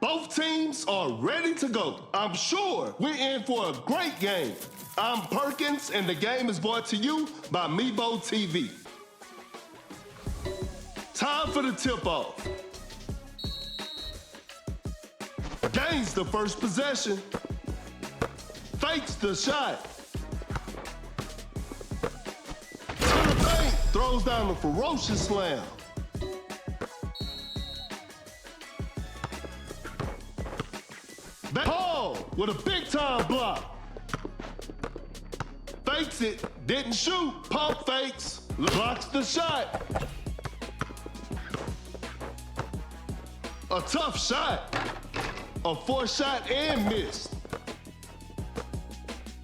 Both teams are ready to go. I'm sure we're in for a great game. I'm Perkins, and the game is brought to you by Mebo TV. Time for the tip-off. Gains the first possession. Fakes the shot. To the paint, throws down a ferocious slam. Paul with a big-time block. Fakes it, didn't shoot, pump fakes, blocks the shot. A tough shot. A forced shot and missed.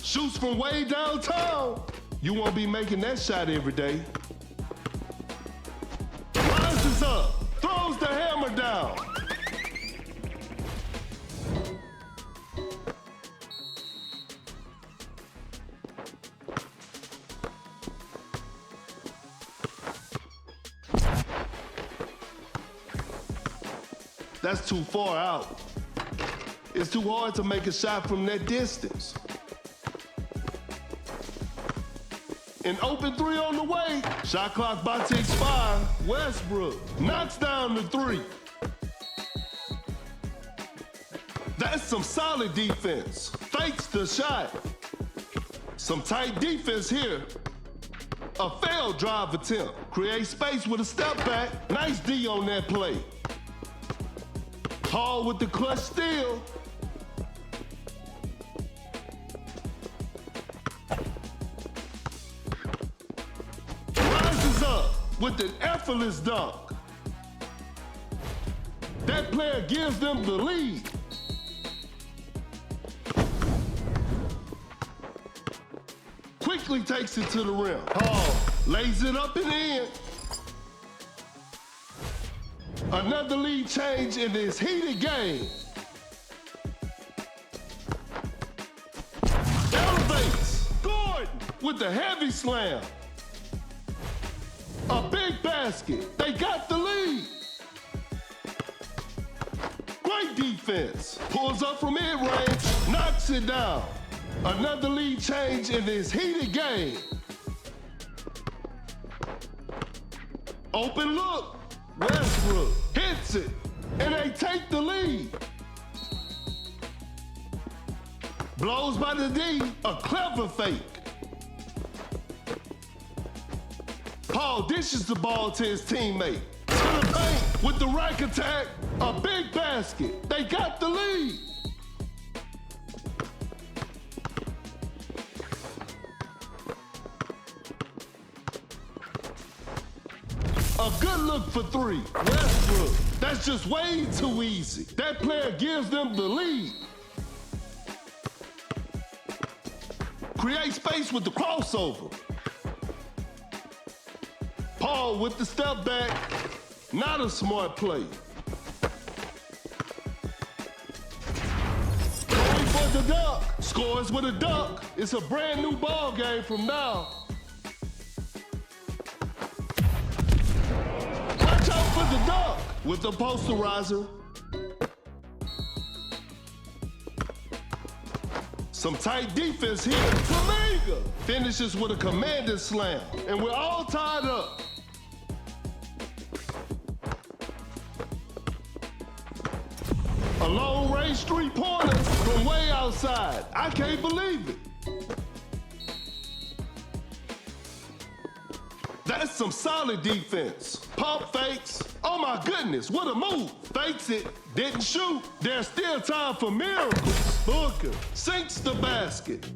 Shoots from way downtown. You won't be making that shot every day. Rises up, throws the hammer down. That's too far out. It's too hard to make a shot from that distance. An open three on the way. Shot clock about to expire. Westbrook knocks down the three. That's some solid defense. Fakes the shot. Some tight defense here. A failed drive attempt. Create space with a step back. Nice D on that play. Paul with the clutch steal. Rises up with an effortless dunk. That player gives them the lead. Quickly takes it to the rim. Paul lays it up and in. Another lead change in this heated game. Elevates. Gordon with the heavy slam. A big basket. They got the lead. Great defense. Pulls up from mid-range, knocks it down. Another lead change in this heated game. Open look. Westbrook hits it, and they take the lead. Blows by the D, a clever fake. Paul dishes the ball to his teammate. To the paint with the rack attack, a big basket. They got the lead. A good look for three. Westbrook. That's just way too easy. That player gives them the lead. Create space with the crossover. Paul with the step back. Not a smart play. Going for the dunk. Scores with a dunk. It's a brand new ball game from now. The dunk with the posterizer. Some tight defense here. Flamingo finishes with a commanding slam, and we're all tied up. A long-range three-pointer from way outside. I can't believe it. That's some solid defense. Pump fakes. Oh my goodness, what a move. Fakes it, didn't shoot. There's still time for miracles. Booker sinks the basket.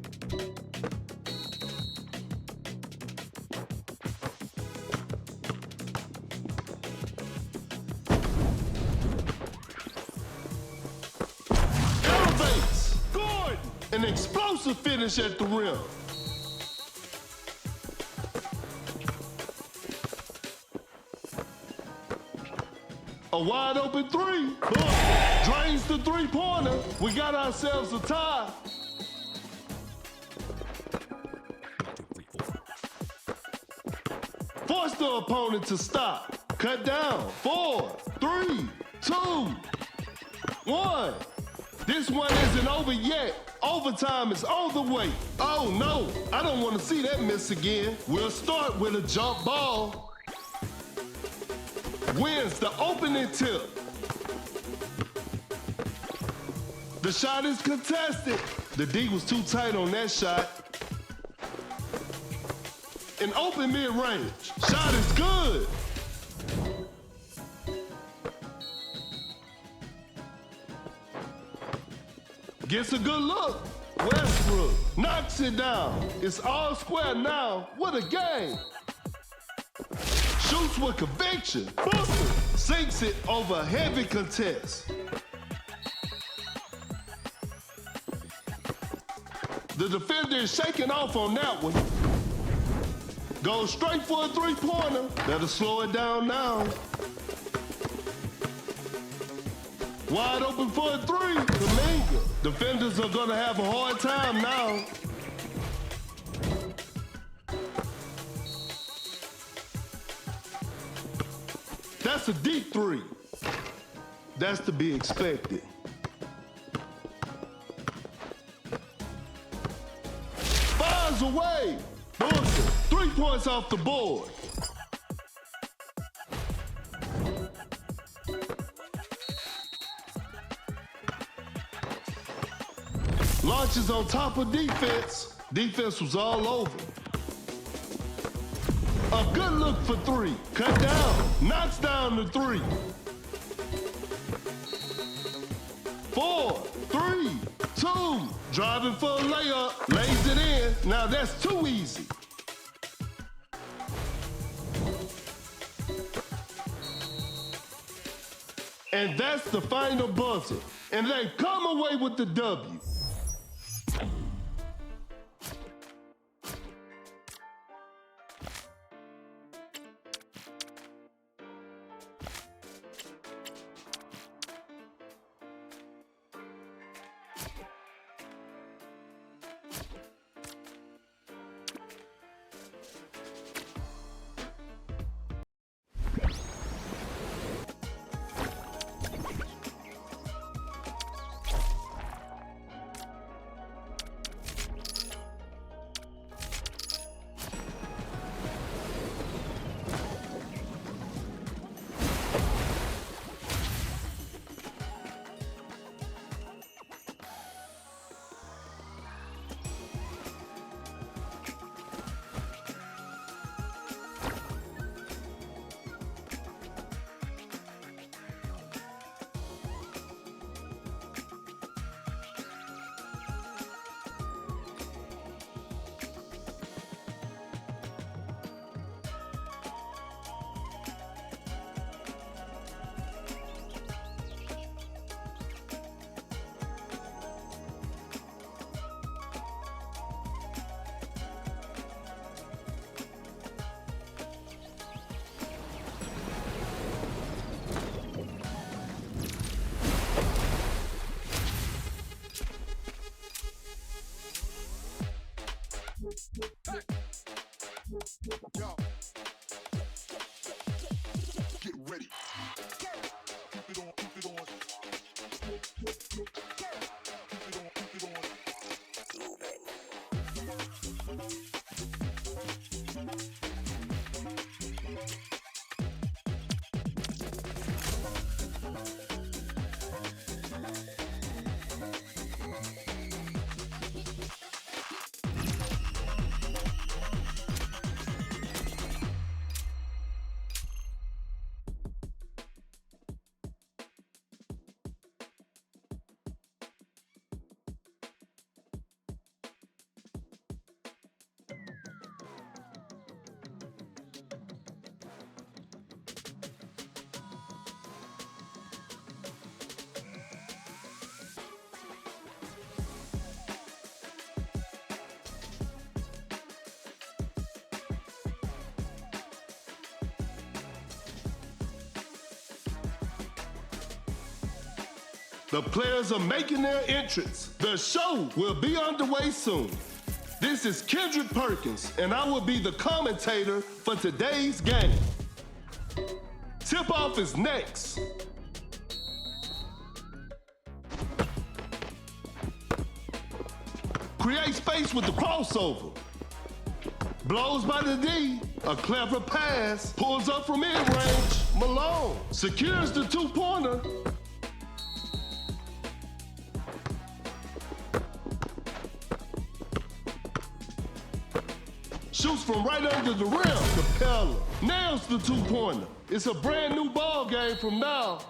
Elevates. Gordon. An explosive finish at the rim. A wide open three. Drains the three-pointer. We got ourselves a tie. 1, 2, 3, 4. Force the opponent to stop. Cut down. 4, 3, 2. One. This one isn't over yet. Overtime is on the way. Oh no, I don't want to see that miss again. We'll start with a jump ball. Wins the opening tip. The shot is contested. The D was too tight on that shot. An open mid-range. Shot is good. Gets a good look. Westbrook knocks it down. It's all square now. What a game. Shoots with conviction. Booker sinks it over a heavy contest. The defender is shaking off on that one. Goes straight for a three-pointer. Better slow it down now. Wide open for a three. Kaminga. Defenders are gonna have a hard time now. That's a deep three. That's to be expected. Fires away. Booker, 3 points off the board. Launches on top of defense. Defense was all over. A good look for three. Cut down. Knocks down the three. 4, 3, 2. Driving for a layup. Lays it in. Now that's too easy. And that's the final buzzer. And they come away with the W. Yo. Get ready. Keep it on, keep it on. Keep it on, keep it on. The players are making their entrance. The show will be underway soon. This is Kendrick Perkins, and I will be the commentator for today's game. Tip-off is next. Create space with the crossover. Blows by the D. A clever pass. Pulls up from mid-range. Malone secures the two-pointer. Shoots from right under the rim. Capella nails the two-pointer. It's a brand new ball game from now.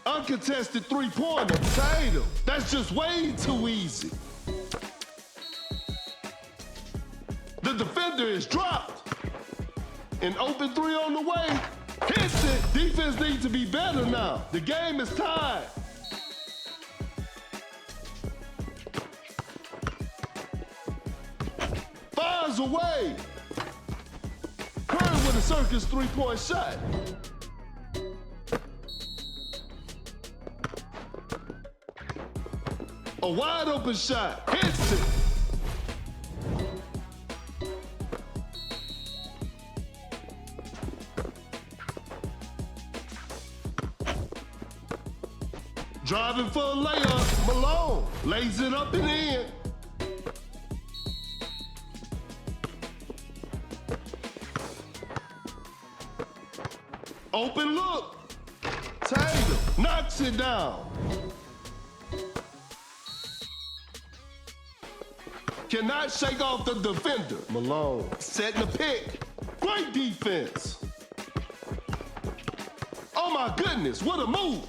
Uncontested three-pointer. Tatum. That's just way too easy. The defender is dropped. An open three on the way. Hits it. Defense needs to be better now. The game is tied. Fires away. Curry with a circus three-point shot. A wide open shot. Hits it. Driving for a layup. Malone lays it up and in. Open look. Tatum knocks it down. Cannot shake off the defender. Malone setting the pick. Great defense. Oh my goodness, what a move.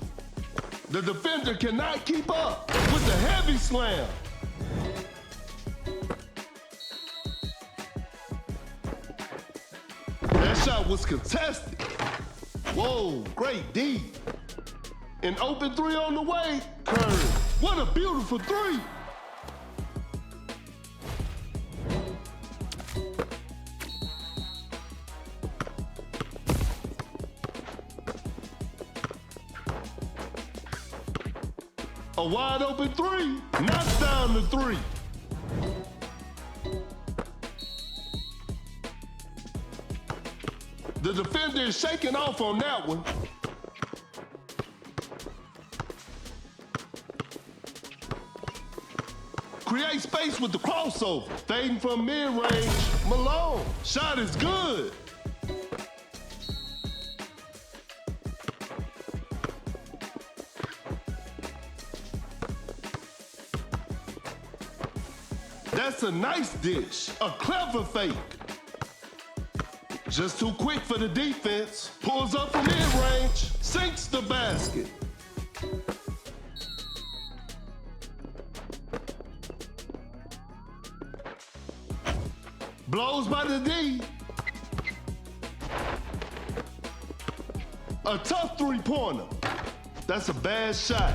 The defender cannot keep up with the heavy slam. That shot was contested. Whoa, great D. An open three on the way. Curry, what a beautiful three. A wide open three, knocks down the three. The defender is shaking off on that one. Create space with the crossover. Fading from mid-range. Malone, shot is good. That's a nice dish, a clever fake. Just too quick for the defense. Pulls up from mid-range, sinks the basket. Blows by the D. A tough three-pointer. That's a bad shot.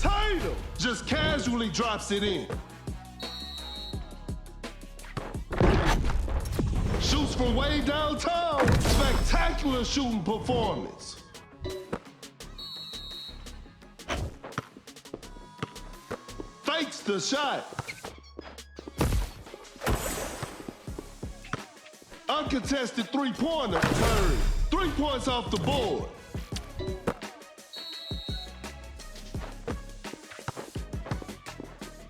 Tatum just casually drops it in. Shoots from way downtown. Spectacular shooting performance. Fakes the shot. Uncontested three-pointer. Curry. 3 points off the board.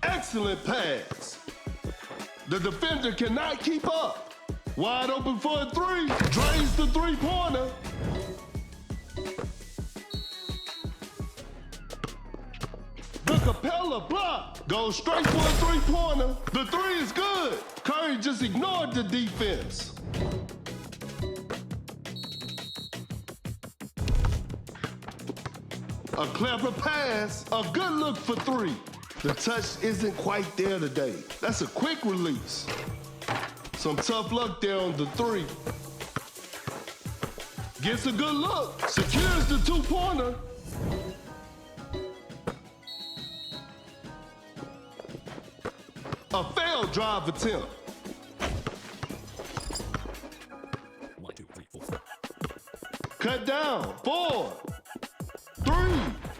Excellent pass. The defender cannot keep up. Wide open for a three. Drains the three-pointer. The Capella block. Goes straight for a three-pointer. The three is good. Curry just ignored the defense. A clever pass. A good look for three. The touch isn't quite there today. That's a quick release. Some tough luck there on the three. Gets a good look. Secures the two-pointer. A failed drive attempt. 1, 2, 3, 4. Cut down. 4, 3,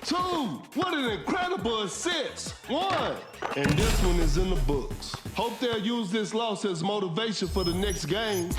2. What an incredible assist. 1. And this one is in the books. Hope they'll use this loss as motivation for the next game.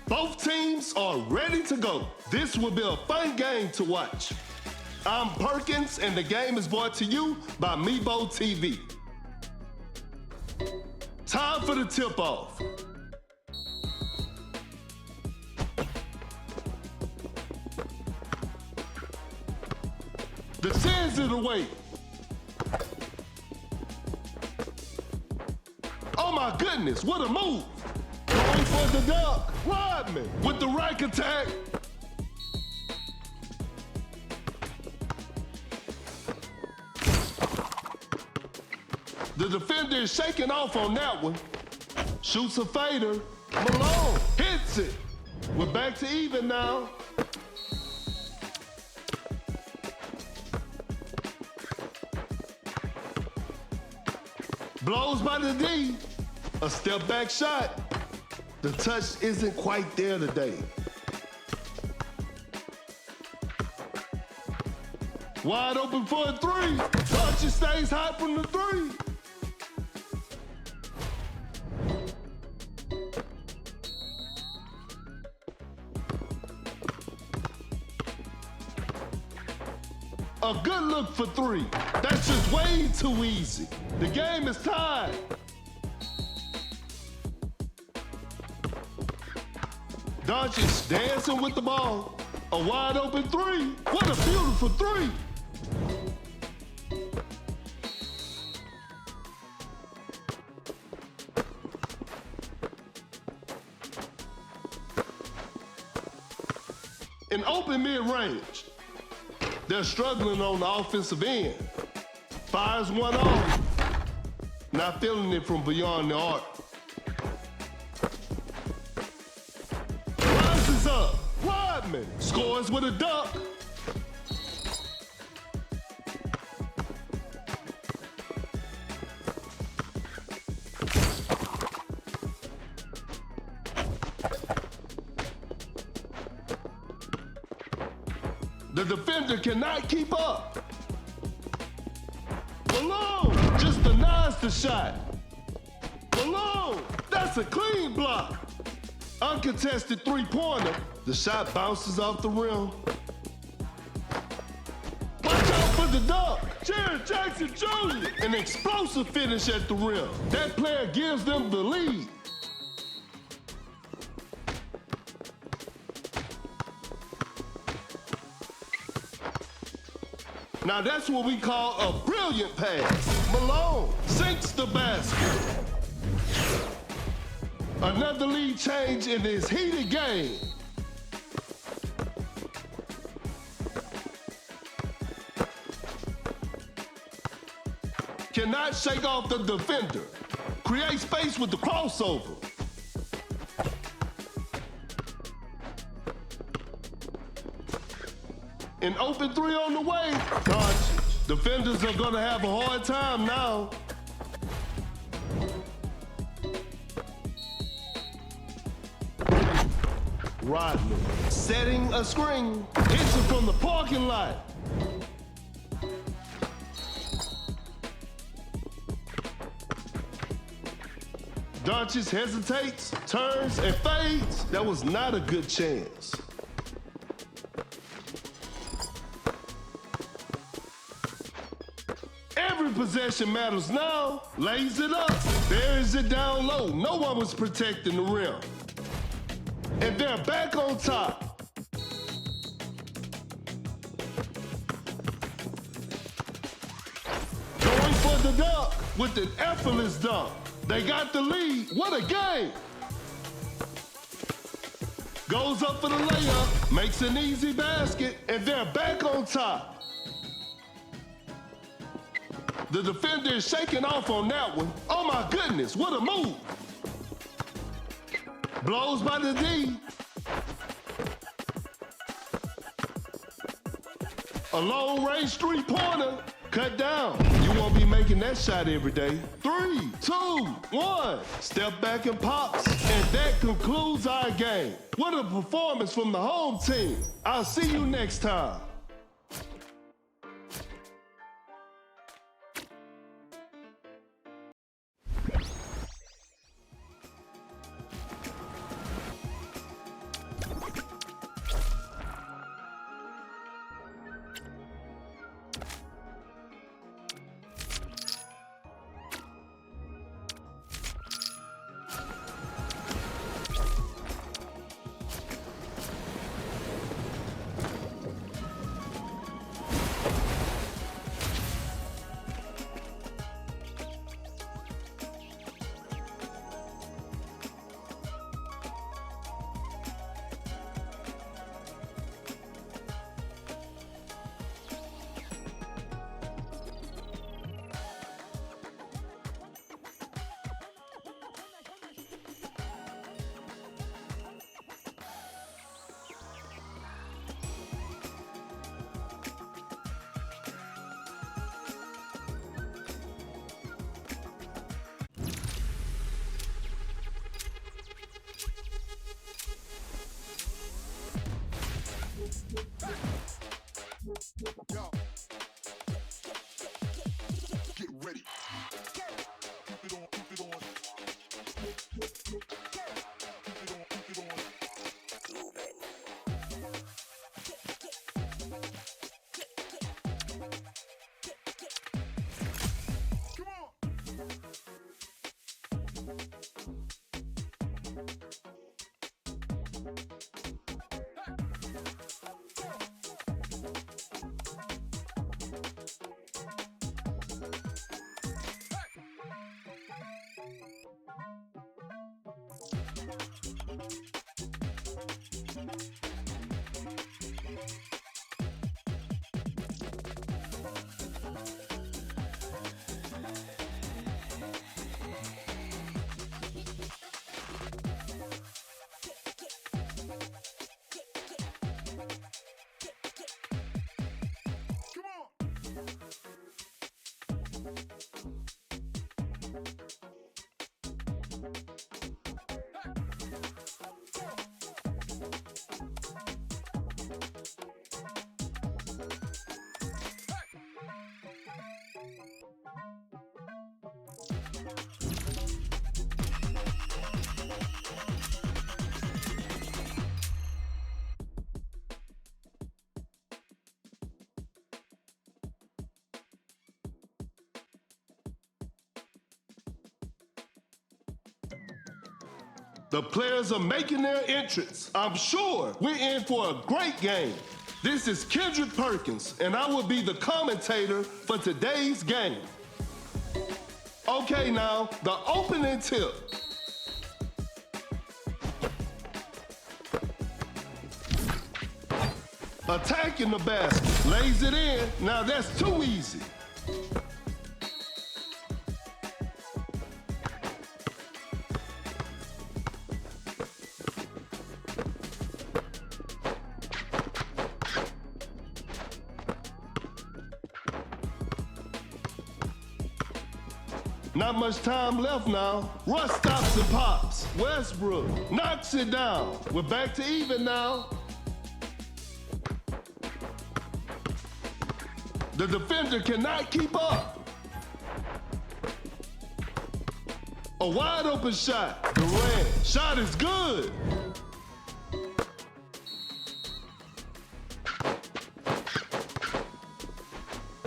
Both teams are ready to go. This will be a fun game to watch. I'm Perkins, and the game is brought to you by Meebo TV. Time for the tip-off. The 10's in the way. Oh my goodness, what a move! Going for the duck. Rodman with the rack attack. The defender is shaking off on that one. Shoots a fader. Malone hits it. We're back to even now. Blows by the D. A step back shot. The touch isn't quite there today. Wide open for a three. Touch stays hot from the three. A good look for three. That's just way too easy. The game is tied. Doncic dancing with the ball. A wide open three. What a beautiful three. In open mid-range. They're struggling on the offensive end. Fires one off. Not feeling it from beyond the arc. Rises up. Rodman scores with a dunk. The defender cannot keep up. Malone just denies the shot. Malone, that's a clean block. Uncontested three-pointer. The shot bounces off the rim. Watch out for the dunk. Jared Jackson Jr. An explosive finish at the rim. That player gives them the lead. Now that's what we call a brilliant pass. Malone sinks the basket. Another lead change in this heated game. Cannot shake off the defender. Create space with the crossover. An open three on the way. Doncic. Defenders are gonna have a hard time now. Rodman setting a screen. Hits it from the parking lot. Doncic hesitates, turns, and fades. That was not a good chance. possession matters now. Lays it up. Buries it down low. No one was protecting the rim. And they're back on top. Going for the dunk with an effortless dunk. They got the lead. What a game. Goes up for the layup, makes an easy basket, and they're back on top. The defender is shaking off on that one. Oh my goodness, what a move. Blows by the D. A long range three-pointer. Cut down. You won't be making that shot every day. 3, 2, 1. Step back and pops. And that concludes our game. What a performance from the home team. I'll see you next time. Yo. Get ready. Keep it on, keep it on. Keep it on, keep it on. Come on. The players are making their entrance. I'm sure we're in for a great game. This is Kendrick Perkins, and I will be the commentator for today's game. Okay, now, the opening tip. Attacking the basket, lays it in. Now that's too easy. Not much time left now. Russ stops and pops. Westbrook knocks it down. We're back to even now. The defender cannot keep up. A wide open shot. Durant. Shot is good.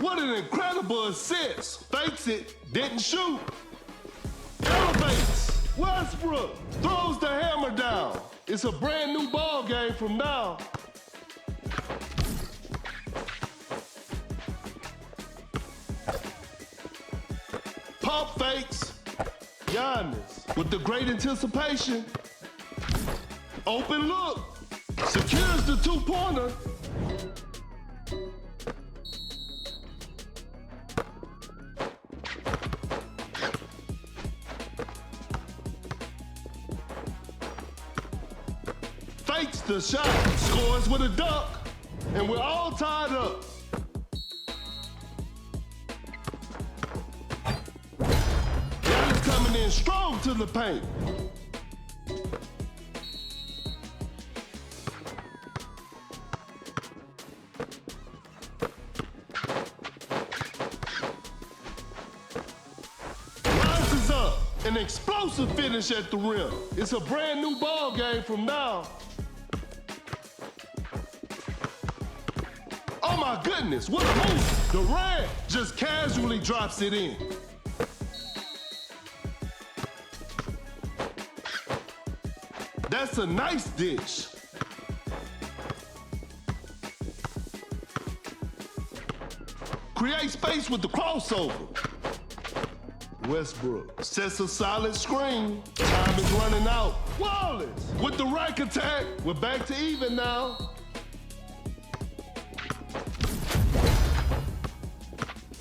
What an incredible assist. Fakes it, didn't shoot. Elevates. Westbrook throws the hammer down. It's a brand new ball game from now. Pump fakes. Giannis with the great anticipation. Open look. Secures the two-pointer. Fakes the shot, scores with a dunk, and we're all tied up. Giannis coming in strong to the paint. Rises up, an explosive finish at the rim. It's a brand new ball game from now. Oh my goodness, what a move. Durant just casually drops it in. That's a nice dish. Create space with the crossover. Westbrook sets a solid screen. Time is running out. Wallace with the rack attack. We're back to even now.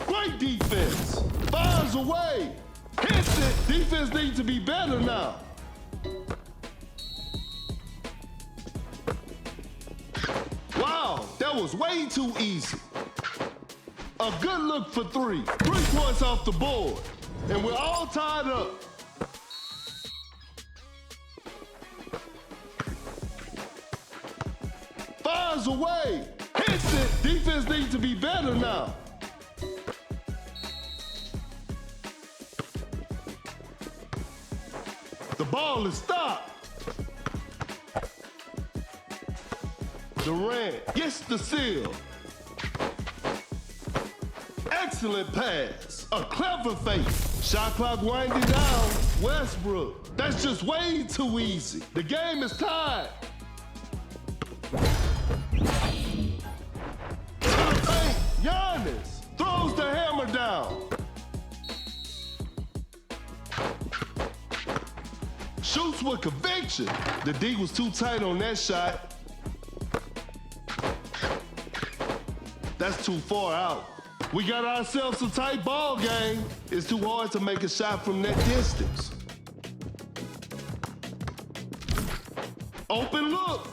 Great defense. Fires away. Hits it. Defense needs to be better now. Wow, that was way too easy. A good look for three. 3 points off the board. And we're all tied up. Fires away. Hits it. Defense needs to be better now. The ball is stopped. Durant gets the seal. Excellent pass. A clever fake. Shot clock winding down. Westbrook. That's just way too easy. The game is tied. To the paint. Giannis throws the hammer down. Shoots with conviction. The D was too tight on that shot. That's too far out. We got ourselves a tight ball game. It's too hard to make a shot from that distance. Open look.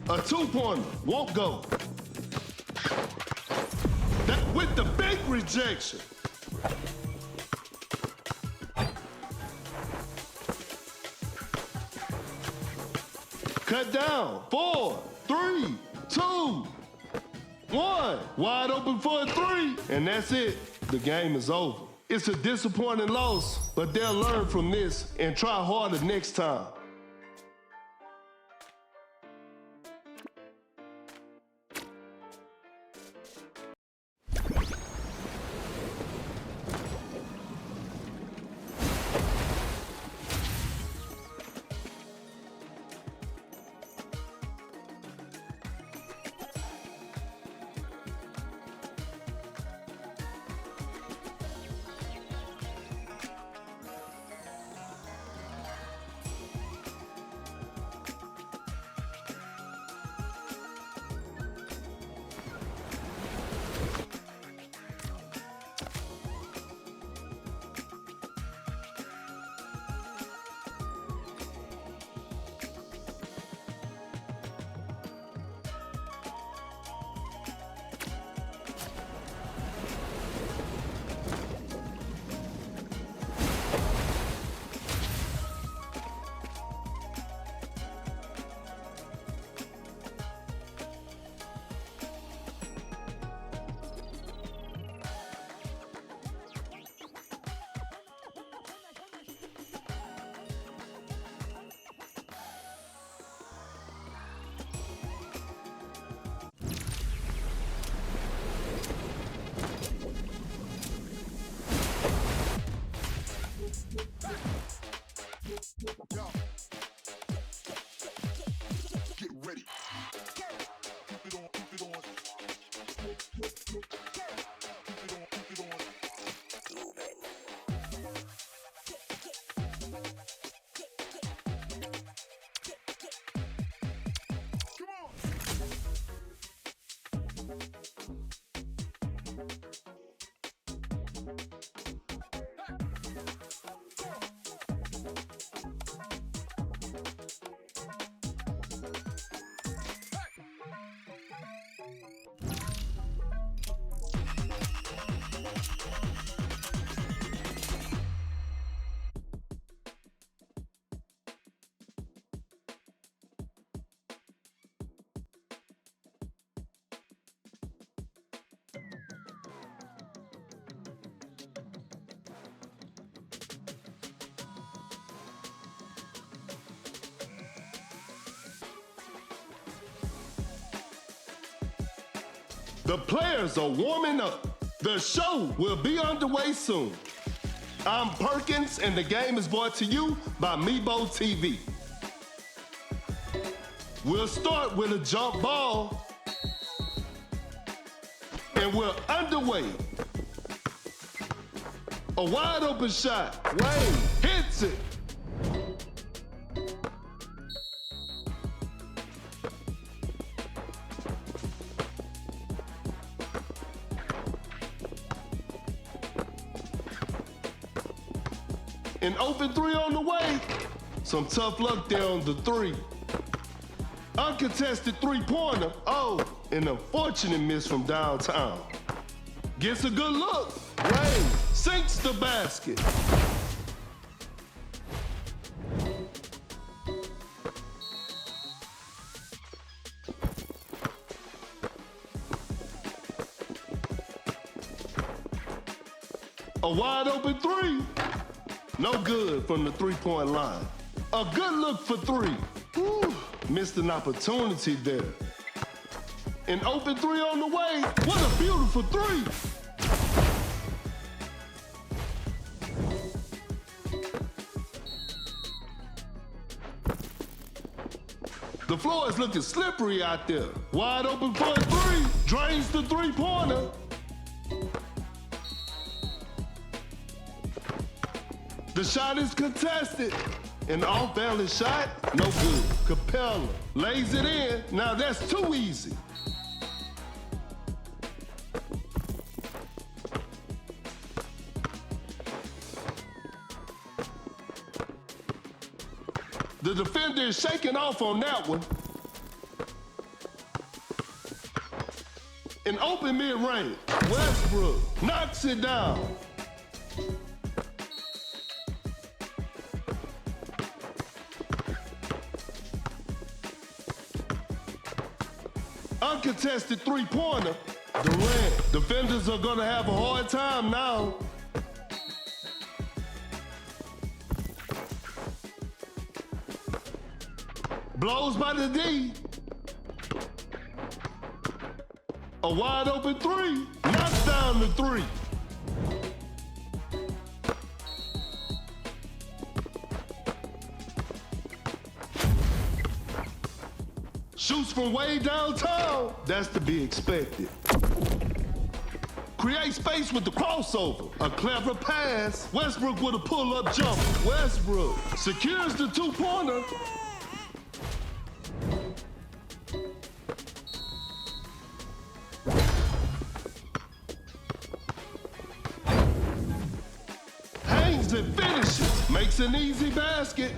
A two-pointer won't go. That with the big rejection. Cut down. 4, 3, 2, 1. Wide open for a three. And that's it. The game is over. It's a disappointing loss, but they'll learn from this and try harder next time. The players are warming up. The show will be underway soon. I'm Perkins, and the game is brought to you by Mebo TV. We'll start with a jump ball, and we're underway. A wide open shot. Wade hits it. An open three on the way. Some tough luck there on the three. Uncontested three-pointer. Oh, an unfortunate miss from downtown. Gets a good look. Wade sinks the basket. A wide open three. No good from the three-point line. A good look for three. Whew, missed an opportunity there. An open three on the way. What a beautiful three. The floor is looking slippery out there. Wide open for a three. Drains the three-pointer. The shot is contested. An off-balance shot, no good. Capella lays it in. Now that's too easy. The defender is shaking off on that one. An open mid-range. Westbrook knocks it down. Uncontested three-pointer. Durant. Defenders are gonna have a hard time now. Blows by the D. A wide open three. Knocks down the three. Shoots from way downtown. That's to be expected. Create space with the crossover. A clever pass. Westbrook with a pull-up jumper. Westbrook secures the two-pointer. Hangs and finishes. Makes an easy basket.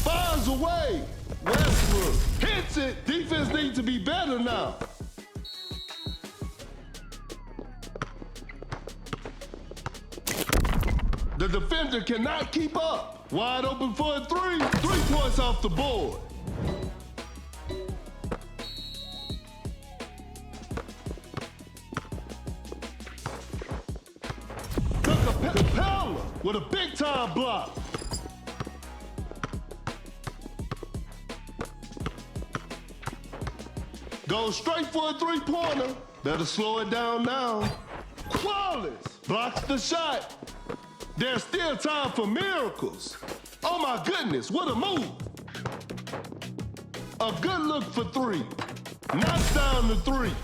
Fires away. Westbrook hits it. Defense needs to be better now. The defender cannot keep up. Wide open for a three. 3 points off the board. Took a Capella with a big-time block. Goes straight for a three-pointer. Better slow it down now. Flawless. Blocks the shot. There's still time for miracles. Oh my goodness, what a move. A good look for three. Knocks down the three.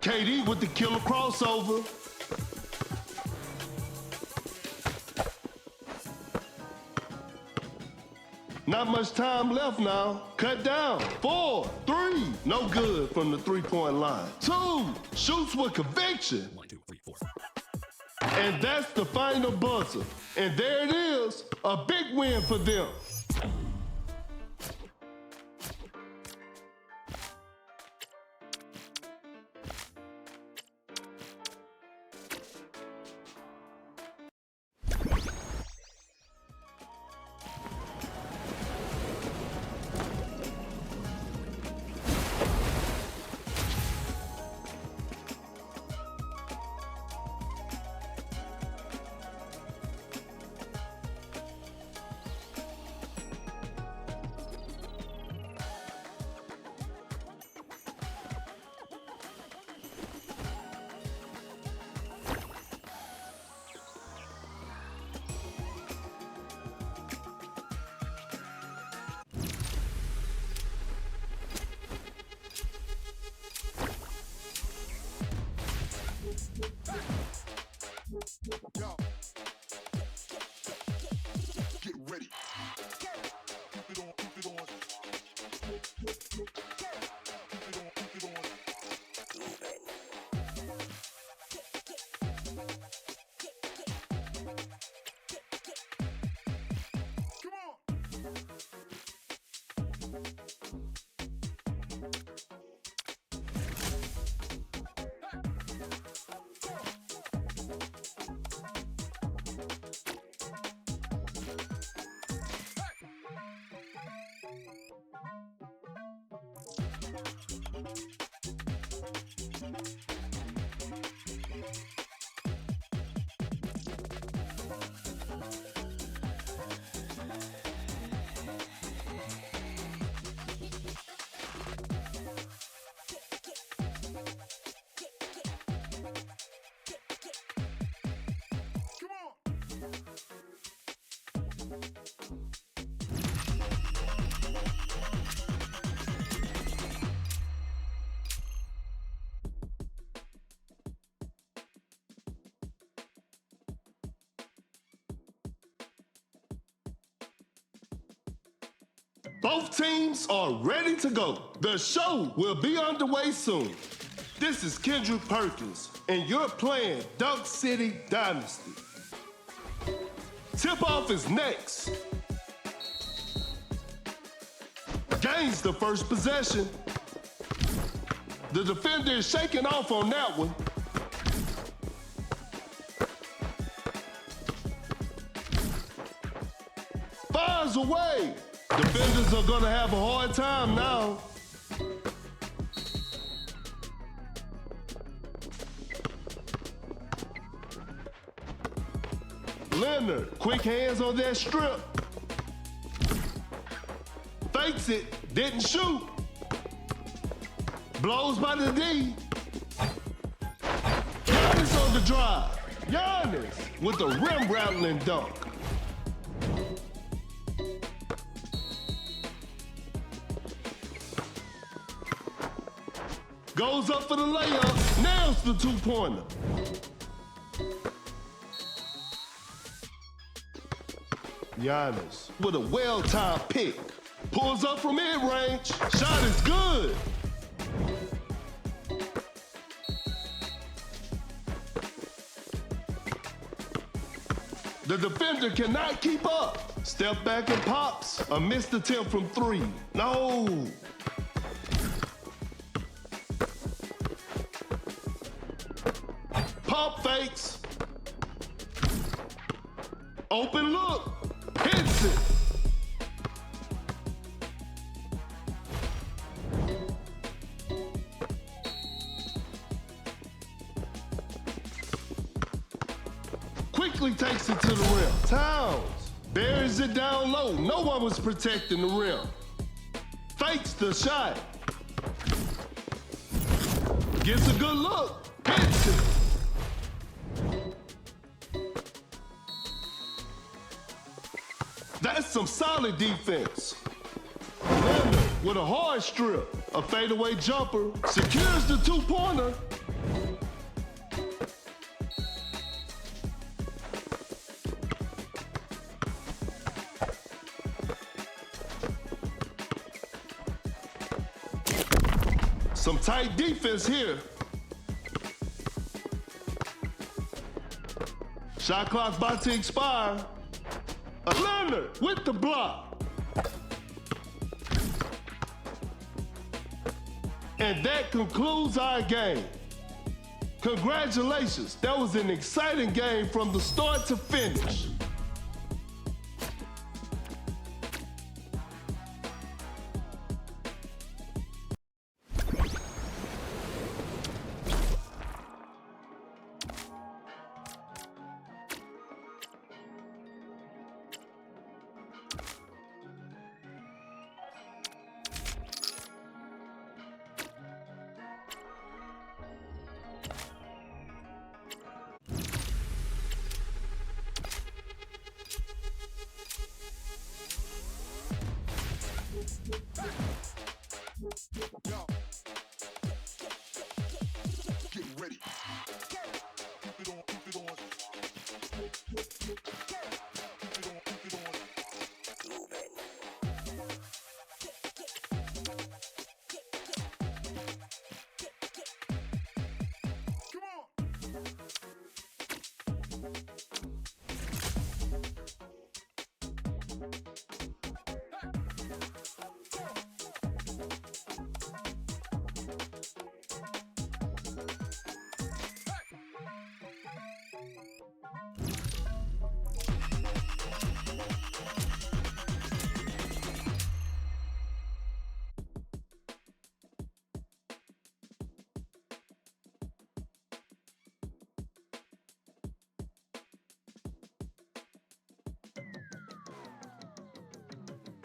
KD with the killer crossover. Not much time left now. Cut down. 4, 3. No good from the three-point line. 2. Shoots with conviction. 1, 2, 3, 4. And that's the final buzzer. And there it is. A big win for them. Both teams are ready to go. The show will be underway soon. This is Kendrick Perkins, and you're playing Dunk City Dynasty. Tip-off is next. Gains the first possession. The defender is shaking off on that one. Fires away. Defenders are gonna have a hard time now. Leonard, quick hands on that strip. Fakes it, didn't shoot. Blows by the D. Giannis on the drive. Giannis with the rim rattling dunk. Goes up for the layup, nails the two-pointer. Giannis with a well-timed pick. Pulls up from mid-range. Shot is good. The defender cannot keep up. Step back and pops. A missed attempt from three. No. Pump fakes. Open look. Hits it. Quickly takes it to the rim. Towns buries it down low. No one was protecting the rim. Fakes the shot. Gets a good look. Hits it. That's some solid defense. Leonard with a hard strip. A fadeaway jumper. Secures the two-pointer. Some tight defense here. Shot clock about to expire. Leonard with the block. And that concludes our game. Congratulations. That was an exciting game from the start to finish.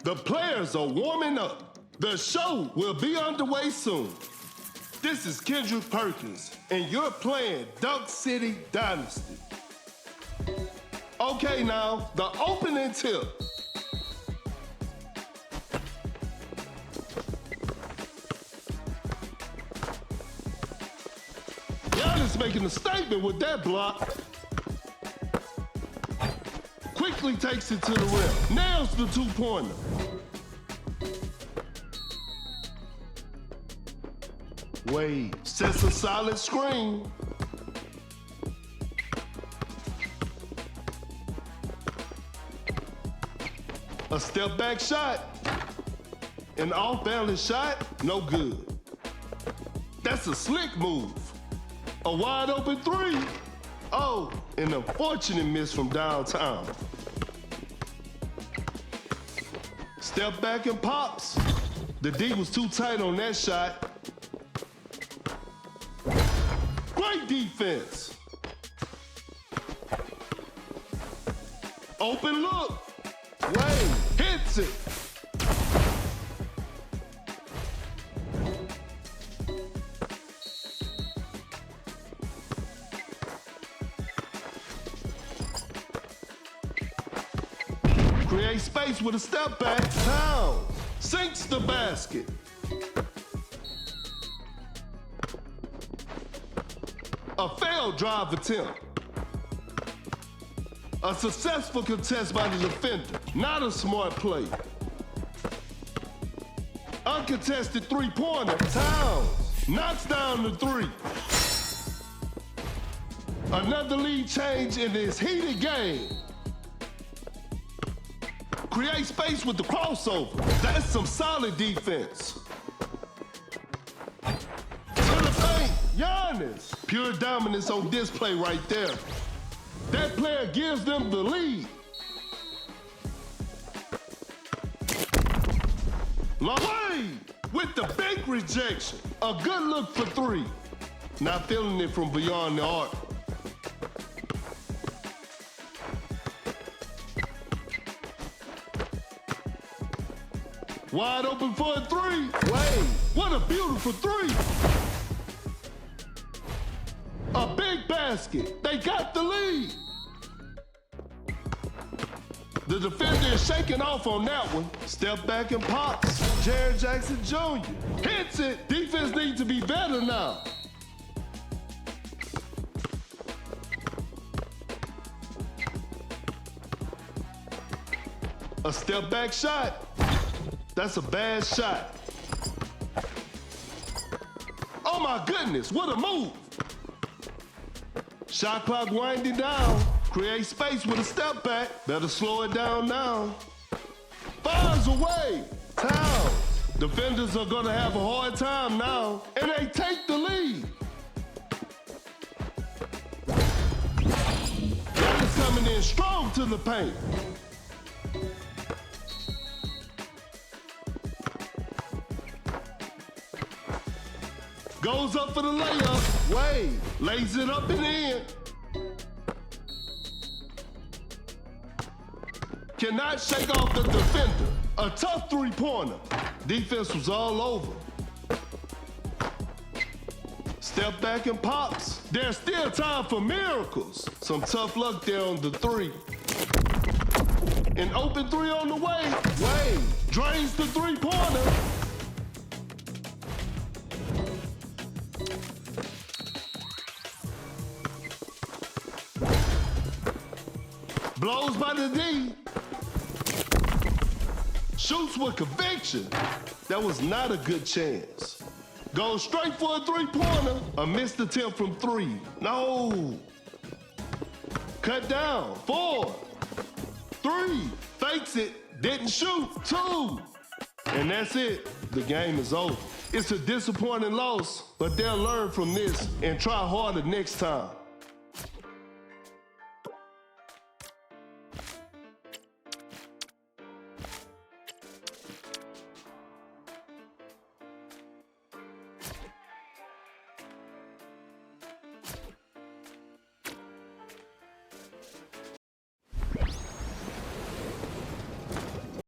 The players are warming up. The show will be underway soon. This is Kendrick Perkins, and you're playing Dunk City Dynasty. Okay, now, the opening tip. Giannis making a statement with that block. Quickly takes it to the rim. Nails the two-pointer. Wade sets a solid screen. A step back shot. An off-balance shot, no good. That's a slick move. A wide open three. Oh, an unfortunate miss from downtown. Step back and pops. The D was too tight on that shot. Great defense. Open look. Wade hits it. Create space with a step back. Down. Sinks the basket. A failed drive attempt. A successful contest by the defender. Not a smart play. Uncontested three-pointer. Towns knocks down the three. Another lead change in this heated game. Create space with the crossover. That's some solid defense. To the paint, Giannis. Pure dominance on display right there. That player gives them the lead. Wade with the big rejection. A good look for three. Not feeling it from beyond the arc. Wide open for a three. Wade, what a beautiful three. A big basket. They got the lead. The defender is shaking off on that one. Step back and pops. Jared Jackson Jr. hits it. Defense needs to be better now. A step back shot. That's a bad shot. Oh my goodness, what a move. Shot clock winding down. Create space with a step back. Better slow it down now. Fires away. Towns. Defenders are gonna have a hard time now. And they take the lead. Giannis coming in strong to the paint. Goes up for the layup. Wade lays it up and in. Cannot shake off the defender. A tough three-pointer. Defense was all over. Step back and pops. There's still time for miracles. Some tough luck there on the three. An open three on the way. Wade drains the three-pointer. Blows by the D. Shoots with conviction. That was not a good chance. Goes straight for a three-pointer. A missed attempt from three. No. Cut down. 4, 3. Fakes it. Didn't shoot. 2. And that's it. The game is over. It's a disappointing loss, but they'll learn from this and try harder next time.